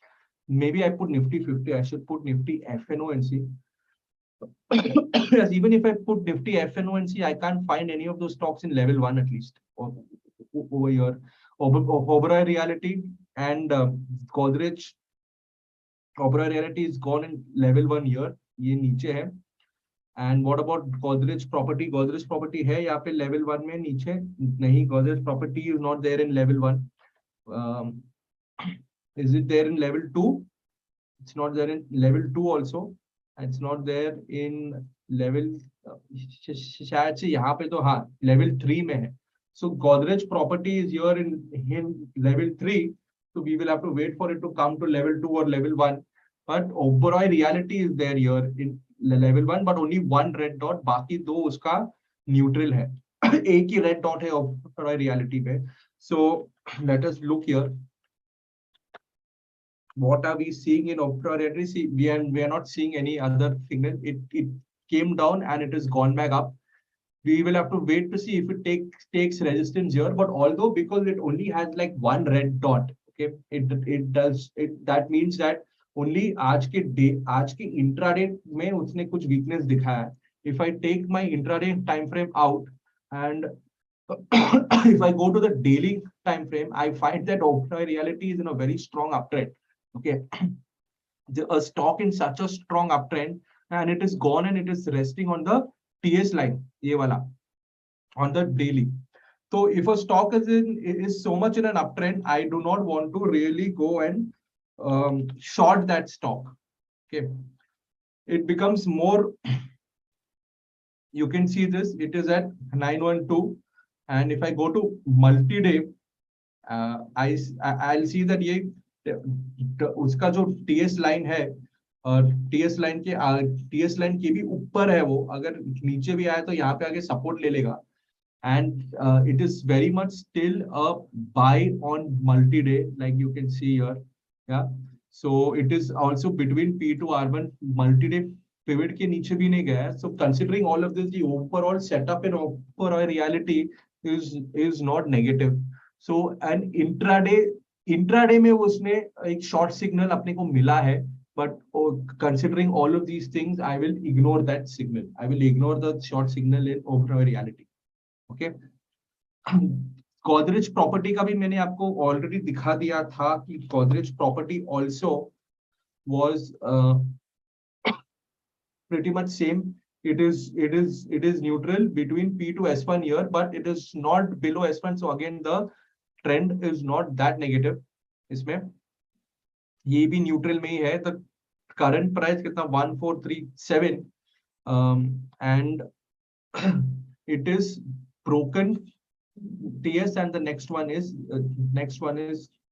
Maybe I put Nifty 50. I should put Nifty FNO and see. Yes, even if I put Nifty FNO and see, I can't find any of those stocks in level 1 at least over here. Oberoi Reality and Godrej. Oberoi Reality is gone in level 1 here. ये नीचे है. And what about Godrej Property? Godrej Property है यहाँ पे level 1 में नीचे नहीं. Godrej Property is not there in level 1. Is it there in level 2? It's not there in level 2 also. It's not there in level शायद से यहाँ पे तो हाँ level 3 में है. So Godrej Property is here in level 3. So we will have to wait for it to come to level 2 or level 1. But Oberoi Reality is there here in level 1, but only one red dot. बाकी दो उसका neutral है. एक ही red dot है Oberoi Reality पे. So let us look here. What are we seeing in Oberoi Reality? See, we are not seeing any other signal. It came down and it has gone back up. We will have to wait to see if it takes resistance here. But although because it only has like one red dot, okay, that means that only आज के intraday में उसने कुछ weakness दिखाया है. If I take my intraday time frame out and if I go to the daily time frame, I find that Oberoi Reality is in a very strong uptrend. Okay, a stock in such a strong uptrend, and it is gone and it is resting on the TS line, ये वाला, on the daily. So if a stock is so much in an uptrend, I do not want to really go and short that stock. Okay, it becomes more. You can see this. It is at 912, and if I go to multi-day, I'll see that ये उसका जो TS line है और TS line के भी ऊपर है. वो अगर नीचे भी आए तो यहाँ पे आगे सपोर्ट ले लेगा. And it is very much still a buy on multi-day, like you can see here. Yeah, so it is also between P2 R1. Multi-day pivot के नीचे भी नहीं गया. So considering all of this, the overall setup in Oberoi Reality is not negative. So an intraday में उसने एक short signal अपने को मिला है. But considering all of these things, I will ignore that signal. I will ignore the short signal in Oberoi Reality. Okay. Godrej property का भी मैंने आपको ऑलरेडी दिखा दिया था कि Godrej property also was pretty much same. It is neutral between P to S1 here, but it is not below S1. So again, the trend is not that negative. इसमें ये भी न्यूट्रल में ही है. The current price कितना 1437 and it is broken TS and the next one is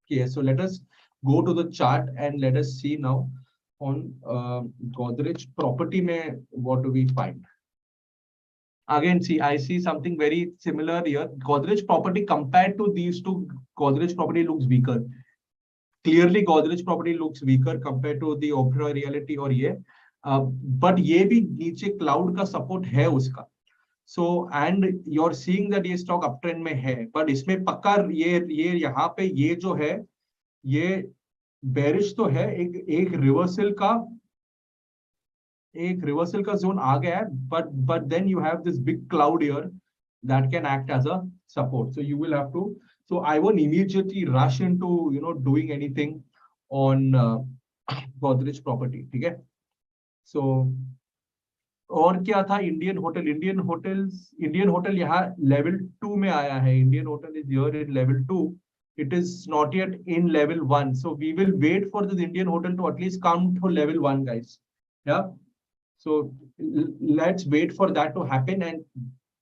KS. So let us go to the chart and let us see now on Godrej property mein what do we find. Again, see, I see something very similar here. Godrej property compared to these two, Godrej property looks weaker. Clearly Godrej property looks weaker compared to the Oberoi reality और ये but ये भी नीचे cloud का support है उसका. So and you're seeing that ये stock uptrend में है, but इसमें पक्का ये यहाँ पे ये जो है ये bearish तो है, एक reversal का zone आ गया है, but then you have this big cloud here that can act as a support. So you will have to. So I won't immediately rush into doing anything on Godrej property. ठीक है. So और क्या था Indian hotel यहाँ level 2 में आया है. Indian hotel is here in level 2. It is not yet in level 1. So we will wait for this Indian hotel to at least come to level 1, guys. Yeah. So let's wait for that to happen and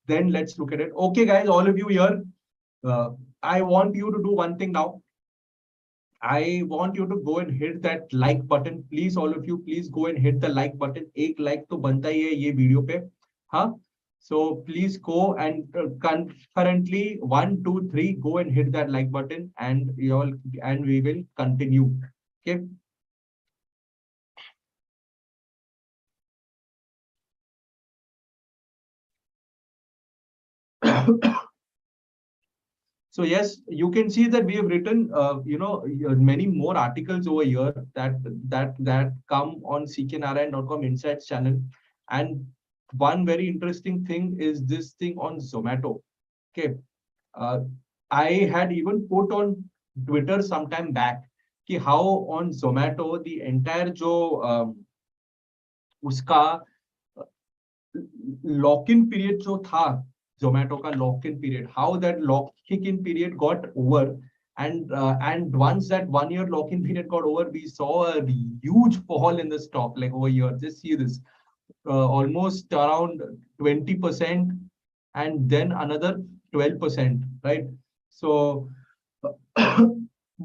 then let's look at it. Okay, guys, all of you here, I want you to do one thing now. I want you to go and hit that like button. Please, all of you, please go and hit the like button. एक like तो बनता ही है ये video पे, हाँ? So please go and concurrently 1, 2, 3 go and hit that like button and we will continue. Okay. So yes, you can see that we have written, many more articles over here that come on cknarayan.com Insights channel. And one very interesting thing is this thing on Zomato. Okay, I had even put on Twitter sometime back कि how on Zomato the entire जो उसका lock-in period जो था, Zomato का lock-in period, how that lock-in period got over, and once that 1 year lock-in period got over, we saw a huge fall in the stock. Like over here, just see this, almost around 20% and then another 12%, right? So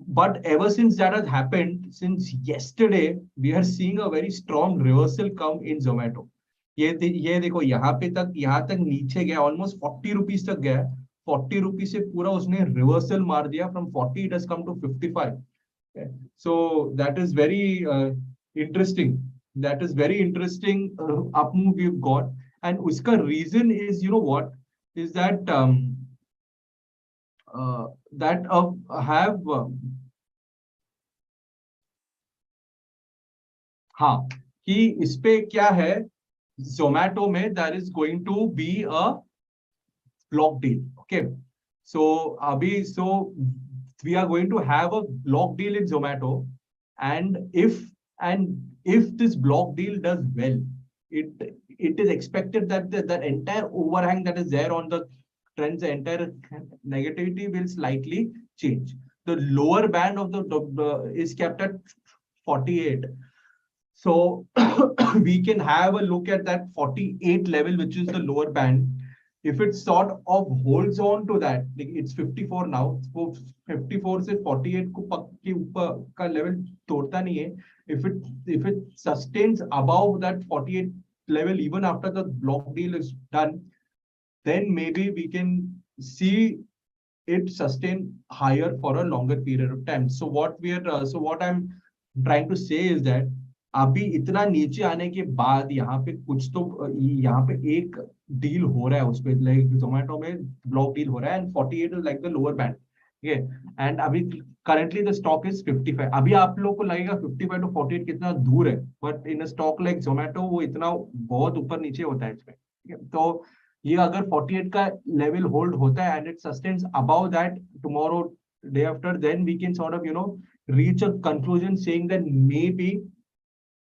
but ever since that has happened, since yesterday, we are seeing a very strong reversal come in Zomato. ये देखो यहाँ तक नीचे गया, almost 40 rupees तक गया. 40 rupees से पूरा उसने रिवर्सल मार दिया. From 40 it has come to 55. So that is very interesting. That is very interesting up move we have got. And उसका reason is what is that have हाँ कि इस पे क्या है, Zomato में there is going to be a block deal. Okay, so we are going to have a block deal in Zomato, and if this block deal does well, it is expected that that entire overhang that is there on the trends, the entire negativity will slightly change. The lower band of the is kept at 48. So we can have a look at that 48 level, which is the lower band. If it sort of holds on to that, it's 54 now. So 54 से 48 के ऊपर का level तोड़ता नहीं है. If it sustains above that 48 level even after the block deal is done, then maybe we can see it sustain higher for a longer period of time. So what I'm trying to say is that अभी इतना नीचे आने के बाद यहाँ पे कुछ तो यहाँ पे एक डील हो रहा है उस पे, लाइक जोमेटो में ब्लॉक डील हो रहा है and 48 is like the lower band. ठीक है, एंड अभी करंटली द स्टॉक इज 55. अभी आप लोगों को लगेगा 55 टू 48 कितना दूर है, but in a stock like Zomato वो इतना बहुत ऊपर नीचे होता है इसमें. ठीक है, तो ये अगर 48 का लेवल होल्ड होता है and it sustains above that tomorrow, day after, then we can sort of, you know, reach a conclusion saying that maybe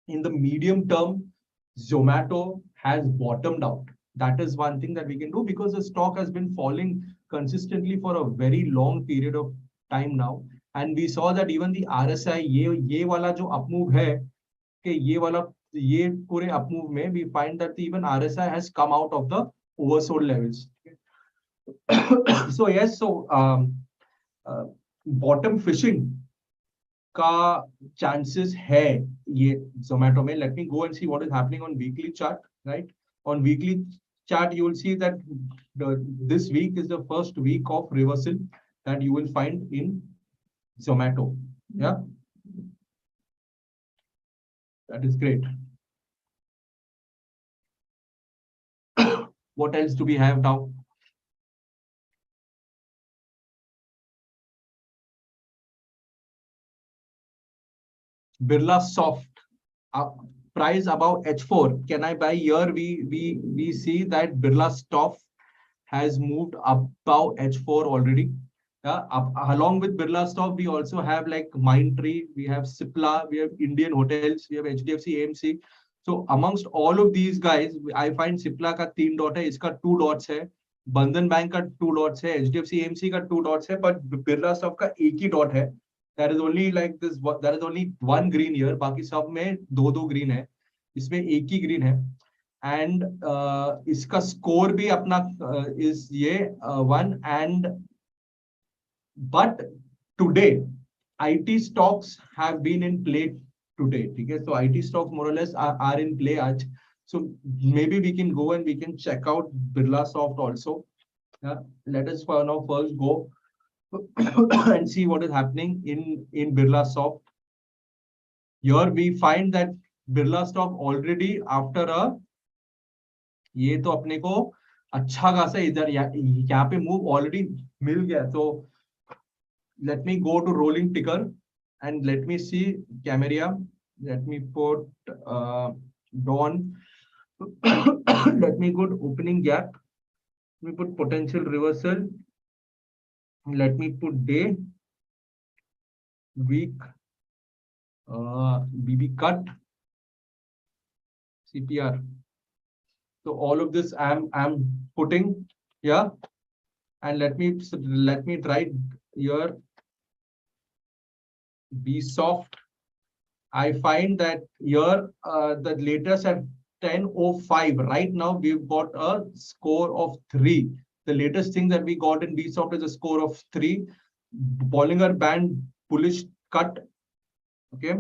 in the medium term, Zomato has bottomed out. That is one thing that we can do because the stock has been falling consistently for a very long period of time now. And we saw that even the RSI, ये वाला जो up move है, कि ये पूरे up move में we find that even RSI has come out of the oversold levels. So yes, so bottom fishing का chances है ये Zomato में. Let me go and see what is happening on weekly chart, right? On weekly chart, you will see that this week is the first week of reversal that you will find in Zomato. Yeah, that is great. What else do we have now? Birla Soft, price above H4. Can I buy here? We see that Birla Soft has moved above H4 already. Along with Birla Soft, we also have like Mindtree, we have Cipla, we have Indian Hotels, we have HDFC AMC. So amongst all of these guys, I find Cipla का 3 dot है, इसका 2 dots है, बंधन bank का 2 dots है, HDFC AMC का 2 dots है, but Birla Soft का एक ही डॉट है. There is only like this, there is only one green here, बाकी सब में दो green है, इसमें एक ही green है. And इसका score भी अपना is ये 1 and but today IT stocks have been in play today. Okay, so IT stocks more or less are in play. So maybe we can go and we can check out Birla Soft also. Let us for now first go and see what is happening in Birla Soft. Here we find that Birla Soft already after a ये तो अपने को अच्छा खासा इधर यहाँ पे move already मिल गया. तो let me go to rolling ticker and let me see Cameria. Let me put Dawn. Let me go to opening gap. Let me put potential reversal. Let me put day, week, BB cut, CPR. So all of this I'm putting here, and let me try here. Be soft. I find that here the latest at 10:05. Right now we've got a score of 3. The latest thing that we got in BSoft is a score of 3. Bollinger Band bullish cut. Okay.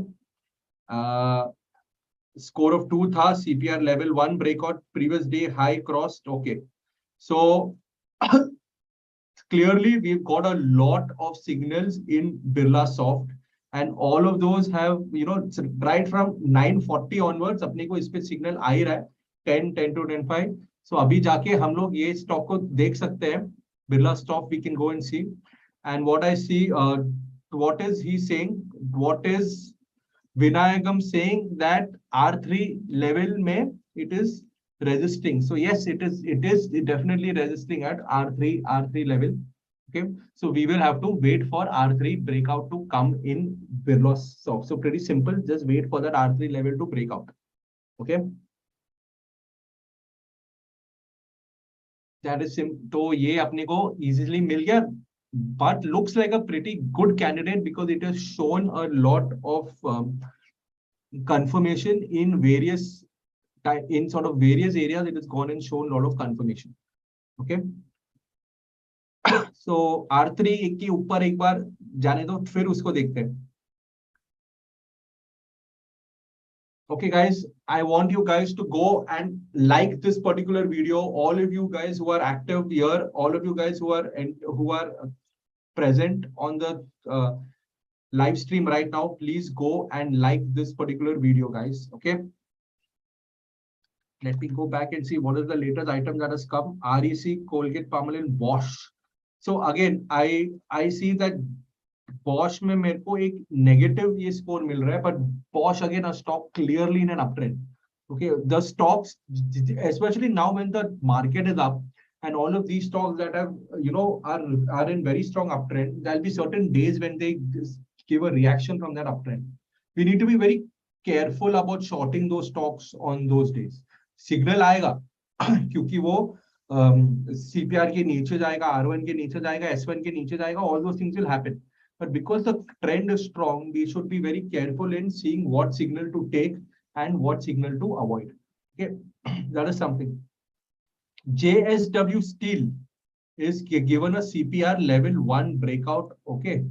Score of 2 tha, CPR level 1 breakout, previous day high crossed. Okay. So clearly we've got a lot of signals in Birla Soft. And all of those have, you know, right from 940 onwards, अपने को इस पे signal आ ही रहा है 10 to 10.5. So अभी जाके हम लोग ये stock को देख सकते हैं. Birla Stock we can go and see. And what I see, what is he saying? What is Vinayagam saying that R3 level में it is resisting. So yes, it is definitely resisting at R3 level. Okay, so we will have to wait for R3 breakout to come in Birla Soft. So pretty simple, just wait for that R3 level to break out. Okay, that is simple. तो ये अपने को easily मिल गया, but looks like a pretty good candidate because it has shown a lot of confirmation in various sort of various areas. It has gone and shown a lot of confirmation. Okay. So R3 के ऊपर एक बार जाने दो, फिर उसको देखते हैं. Okay, guys, I want you guys to go and like this particular video. All of you guys who are active here, all of you guys who are present on the live stream right now, please go and like this particular video, guys. Okay. Let me go back and see what is the latest item that has come. REC, Colgate, Palmolive, Bosch. So again, I see that Bosch में मेरे को एक negative ये score मिल रहा है, but Bosch again a stock clearly in an uptrend. Okay, the stocks, especially now when the market is up, and all of these stocks that have, are in very strong uptrend, there'll be certain days when they give a reaction from that uptrend. We need to be very careful about shorting those stocks on those days. Signal आएगा क्योंकि वो CPR के नीचे जाएगा, R1 के नीचे जाएगा, S1 के नीचे जाएगा, all those things will happen. But because the trend is strong, we should be very careful in seeing what signal to take and what signal to avoid. Okay, that is something. JSW Steel is given a CPR level 1 breakout. Okay,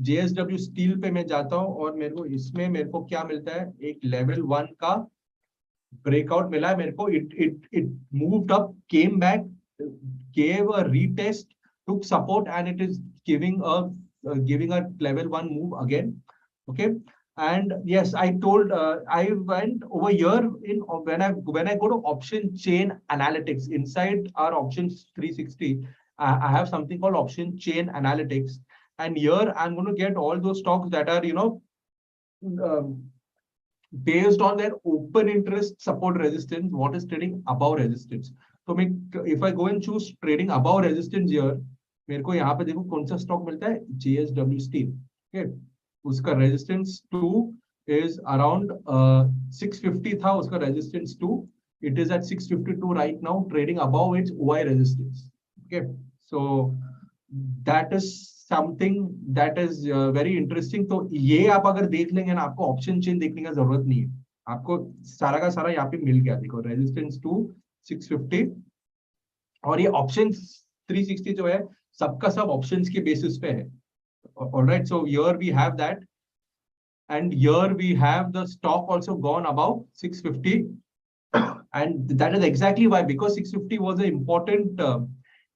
JSW Steel पे मैं जाता हूँ और मेरे को इसमें मेरे को क्या मिलता है, एक level 1 का breakout मिला है मेरे को. It moved up, came back, gave a retest, took support, and it is giving a level 1 move again. Okay, and yes, I told I went over here in when I go to option chain analytics inside our options 360. I have something called option chain analytics, and here I'm going to get all those stocks that are based on their open interest, support, resistance, what is trading above resistance. So if I go and choose trading above resistance here, मेरे को यहाँ पे देखो कौन सा stock मिलता है, JSW Steel. Okay, उसका resistance 2 is around 650 था उसका resistance 2. It is at 652 right now, trading above its OI resistance. Okay, so that is something that is very interesting. तो ये आप अगर देख लेंगे ना, आपको ऑप्शन चेन देखने का जरूरत नहीं है, आपको सारा का सारा यहाँ पे मिल गया. देखो रेजिस्टेंस 2 650, और ये ऑप्शन 360 जो है सबका सब ऑप्शंस के बेसिस पे है. Alright, so here we have that, and here we have the stock also gone above 650, and that is exactly why, because 650 was an important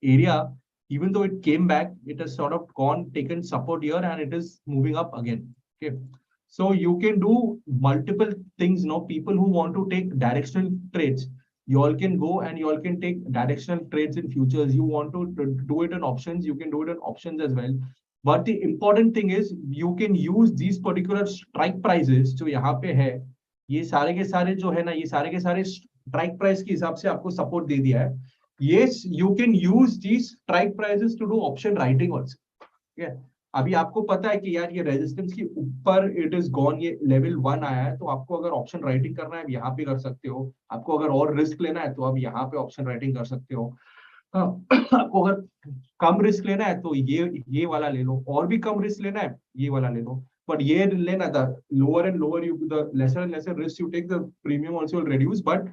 area. Even though it came back, it has sort of taken support here, and it is moving up again. Okay, so you can do multiple things. People who want to take directional trades, you all can go and you all can take directional trades in futures. You want to do it in options, you can do it in options as well. But the important thing is you can use these particular strike prices जो यहाँ पे है, ये सारे के सारे जो है ना, ये सारे के सारे strike price के हिसाब से आपको support दे दिया है. Yes, you can use these strike prices to do option writing also. Yeah. अभी आपको पता है कि यार ये रेजिस्टेंस के ऊपर it is gone, ये लेवल 1 आया है, तो आपको अगर ऑप्शन राइटिंग करना है यहाँ पे कर सकते हो. आपको अगर और रिस्क लेना है तो आप यहाँ पे ऑप्शन राइटिंग कर सकते हो. आपको अगर कम रिस्क लेना है तो ये वाला ले लो, और भी कम रिस्क लेना है ये वाला ले लो. बट ये लेना था, lower and lower you, the lesser and lesser risk you take, the premium also will reduce, but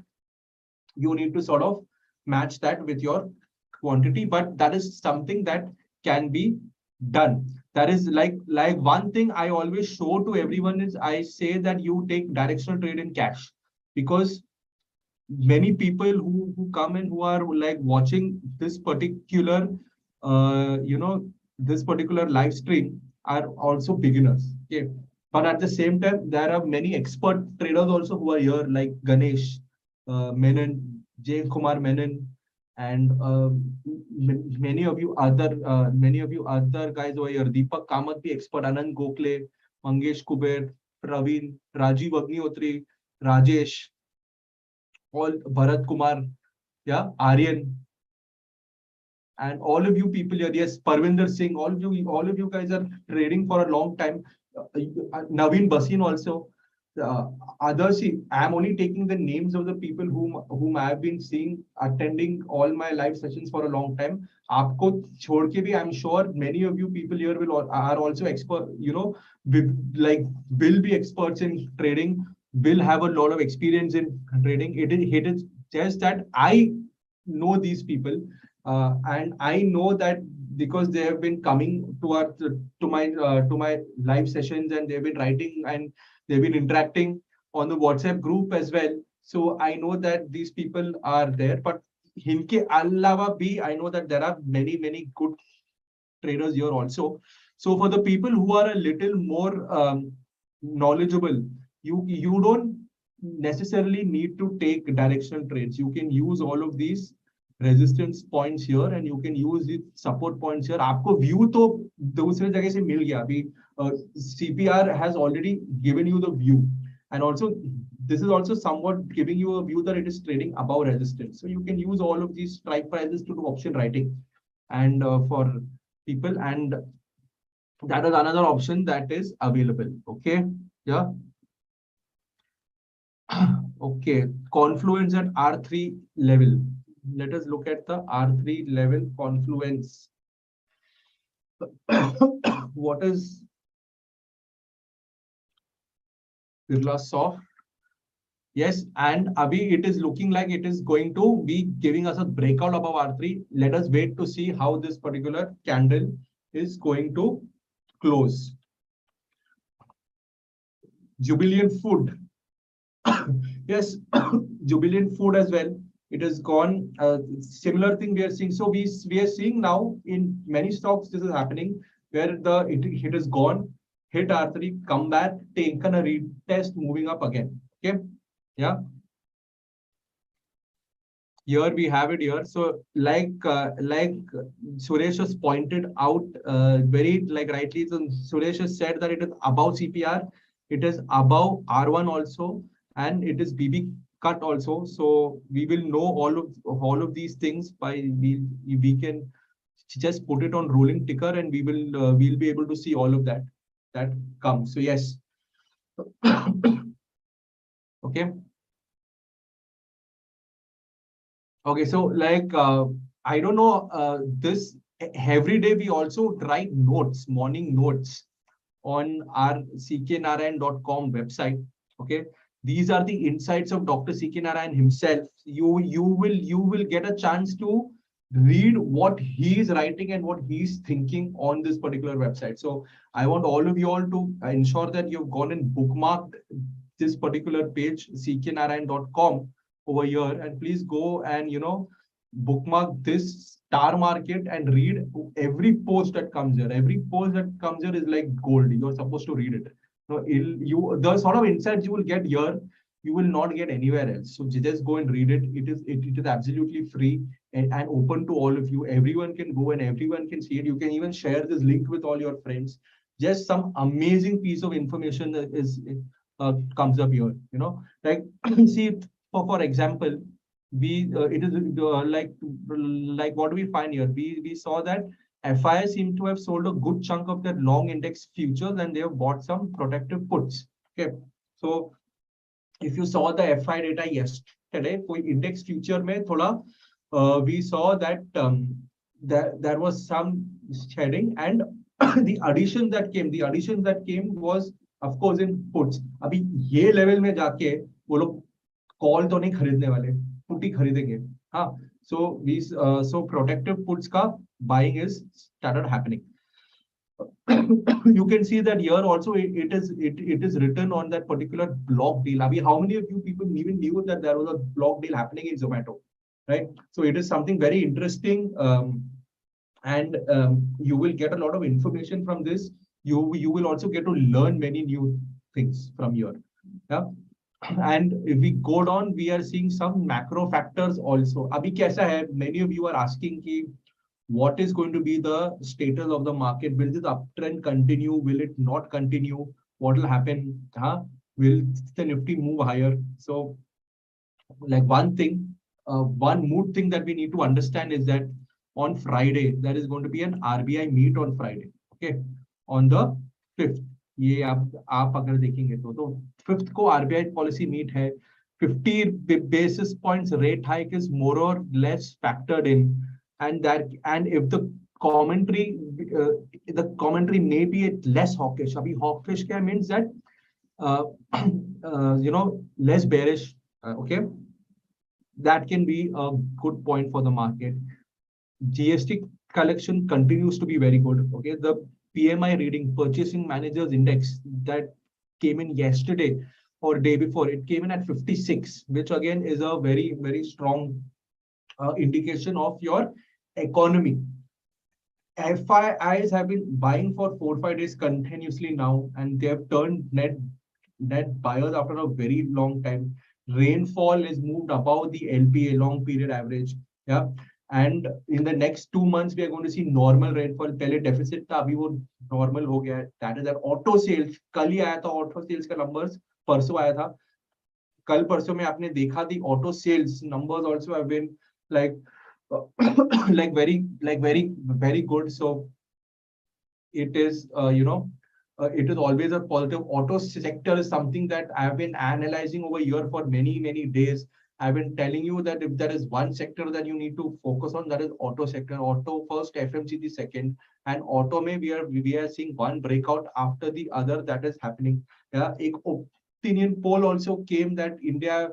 you need to sort of match that with your quantity. But that is something that can be done. That is like one thing I always show to everyone is I say that you take directional trade in cash, because many people who come and who are like watching this particular this particular live stream are also beginners. Okay, but at the same time there are many expert traders also who are here, like Ganesh Menon, J Kumar Menon, and many of you other guys over here. Deepak Kamath bhi expert, Anand Gokhale, Mangesh Kuber, Praveen, Rajiv Agnihotri, Rajesh, all Bharat Kumar, yeah, Aryan, and all of you people here. Yes, Parvinder Singh, all of you guys are trading for a long time. Naveen Basin also. Others, I am only taking the names of the people whom I have been seeing attending all my live sessions for a long time. आपको छोड़ के भी, I'm sure many of you people here are also expert. Will be experts in trading, will have a lot of experience in trading. It is just that I know these people, and I know that because they have been coming to my live sessions, and they've been writing and they've been interacting on the WhatsApp group as well. So I know that these people are there. But इनके अलावा भी I know that there are many good traders here also. So for the people who are a little more knowledgeable, you don't necessarily need to take directional trades. You can use all of these resistance points here, and you can use the support points here. आपको view तो दूसरे जगह से मिल गया. अभी CPR has already given you the view, and also this is also somewhat giving you a view that it is trading above resistance. So you can use all of these strike prices to do option writing and for people, and that is another option that is available. Okay. Yeah. Okay. Confluence at R3 level. Let us look at the R3 level confluence. What is Birla Soft? Yes, and Abhi, it is looking like it is going to be giving us a breakout above R3. Let us wait to see how this particular candle is going to close. Jubilant Food. Yes, Jubilant Food as well. It has gone similar thing we are seeing. So we are seeing now in many stocks this is happening where it has gone, hit R3, come back, taken a retest, moving up again. Okay. Yeah. Here we have it here. So like Suresh has pointed out very like rightly, so Suresh has said that it is above CPR, it is above R1 also, and it is BB cut also. So we will know all of these things by we can just put it on rolling ticker, and we'll be able to see all of that comes. So yes. Okay. Okay, so like I don't know this every day we also write notes, morning notes on our cknarayan.com website. Okay, these are the insights of Dr. C.K. Narayan himself. You will get a chance to read what he is writing and what he's thinking on this particular website. So I want all of you all to ensure that you've gone and bookmarked this particular page, cknarayan.com over here, and please go and bookmark this star market and read every post that comes here. Every post that comes here is like gold. You're supposed to read it. So the sort of insights you will get here, you will not get anywhere else. So just go and read it. It is absolutely free and open to all of you. Everyone can go and everyone can see it. You can even share this link with all your friends. Just some amazing piece of information that comes up here. Like see, for example, it is like what do we find here? We saw that FI seem to have sold a good chunk of their long index futures and they have bought some protective puts. Okay, so if you saw the FI data yesterday, koi index future mein thoda, we saw that there was some shedding, and the addition that came was of course in puts. Abhi ye level mein jaake वो लोग call तो नहीं खरीदने वाले, put ही खरीदेंगे. हाँ, so protective puts का buying is started happening. You can see that here also it is written on that particular block deal. I mean, how many of you people even knew that there was a block deal happening in Zomato, right? So it is something very interesting, and you will get a lot of information from this. You will also get to learn many new things from here. Yeah. And if we go down, we are seeing some macro factors also. Abhi kaisa hai? Many of you are asking ki, what is going to be the status of the market? Will this uptrend continue? Will it not continue? What will happen? Will the Nifty move higher? So, like one mood thing that we need to understand is that on Friday, there is going to be an RBI meet on Friday. Okay, on the 5th. ये आप अगर देखेंगे तो 5th को RBI policy meet है. 50 basis points rate hike is more or less factored in, and if the commentary may be less hawkish. Abhi hawkish क्या means that less bearish. Okay, that can be a good point for the market. GST collection continues to be very good. Okay, the PMI reading, Purchasing Managers Index, that came in yesterday or day before, it came in at 56, which again is a very, very strong indication of your economy. FIIs have been buying for 4-5 days continuously now, and they have turned net buyers after a very long time. Rainfall is moved above the LPA, long period average. Yeah. And in the next 2 months, we are going to see normal rainfall. पहले deficit था, अभी वो normal हो गया है. That is that auto sales. कल ही आया था auto sales का numbers, परसों आया था. कल परसों में आपने देखा the auto sales numbers also have been like like very good. So it is it is always a positive. Auto sector is something that I have been analyzing over here for many days. I've been telling you that if there is one sector that you need to focus on, that is auto sector. Auto first, FMCG second, and auto may we are seeing one breakout after the other that is happening. Yeah, a opinion poll also came that India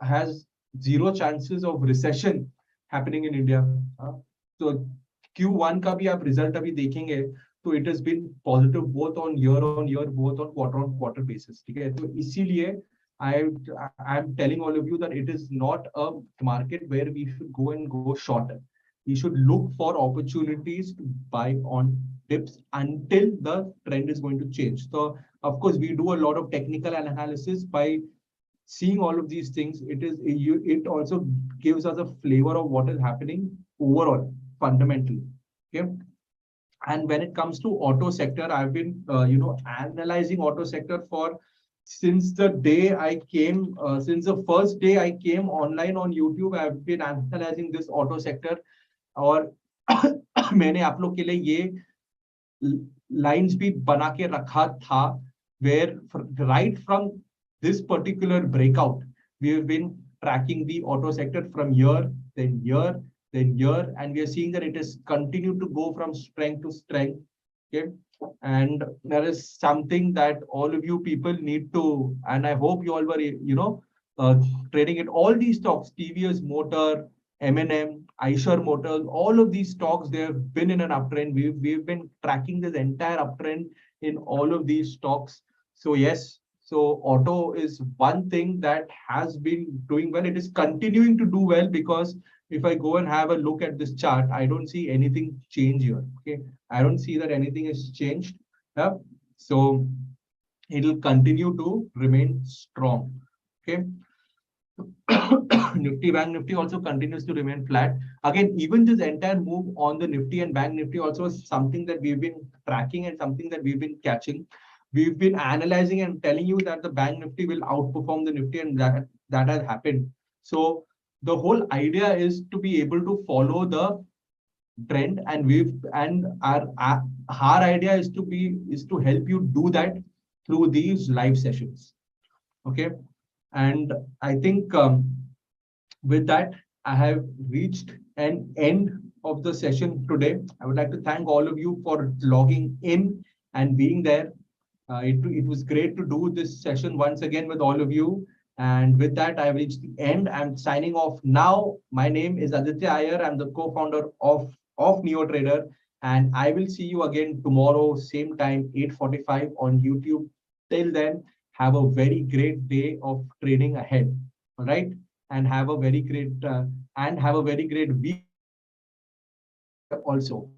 has zero chances of recession happening in India. So Q1 का भी आप result अभी देखेंगे तो it has been positive both on year, both on quarter basis. ठीक है, तो इसीलिए I'm telling all of you that it is not a market where we should go and go shorter. We should look for opportunities to buy on dips until the trend is going to change. So of course we do a lot of technical analysis. By seeing all of these things, it also gives us a flavor of what is happening overall fundamentally. Okay. And when it comes to auto sector, I've been analyzing auto sector for since the day I came, since the first day I came online on YouTube. I've been analyzing this auto sector. और मैंने आप लोग के लिए ये lines भी बना के रखा था, where right from this particular breakout, we have been tracking the auto sector from year, then year, and we are seeing that it has continued to go from strength to strength. Okay, and there is something that all of you people need to, and I hope you all were trading it. All these stocks, TVS Motor, M&M, Eicher Motors, all of these stocks, they have been in an uptrend. We've been tracking this entire uptrend in all of these stocks. So yes, so auto is one thing that has been doing well. It is continuing to do well because if I go and have a look at this chart, I don't see anything change here. Okay, I don't see that anything has changed. Yeah, so it will continue to remain strong. Okay. Nifty Bank Nifty also continues to remain flat. Again, even this entire move on the Nifty and Bank Nifty also is something that we've been tracking and something that we've been catching. We've been analyzing and telling you that the Bank Nifty will outperform the Nifty, and that has happened. So the whole idea is to be able to follow the trend, and our idea is to help you do that through these live sessions. Okay, and I think with that, I have reached an end of the session today. I would like to thank all of you for logging in and being there. It was great to do this session once again with all of you. And with that, I have reached the end. I'm signing off now. My name is Aditya Iyer. I'm the co-founder of NeoTrader. And I will see you again tomorrow, same time, 8:45 on YouTube. Till then, have a very great day of trading ahead. All right. And have a very great week also.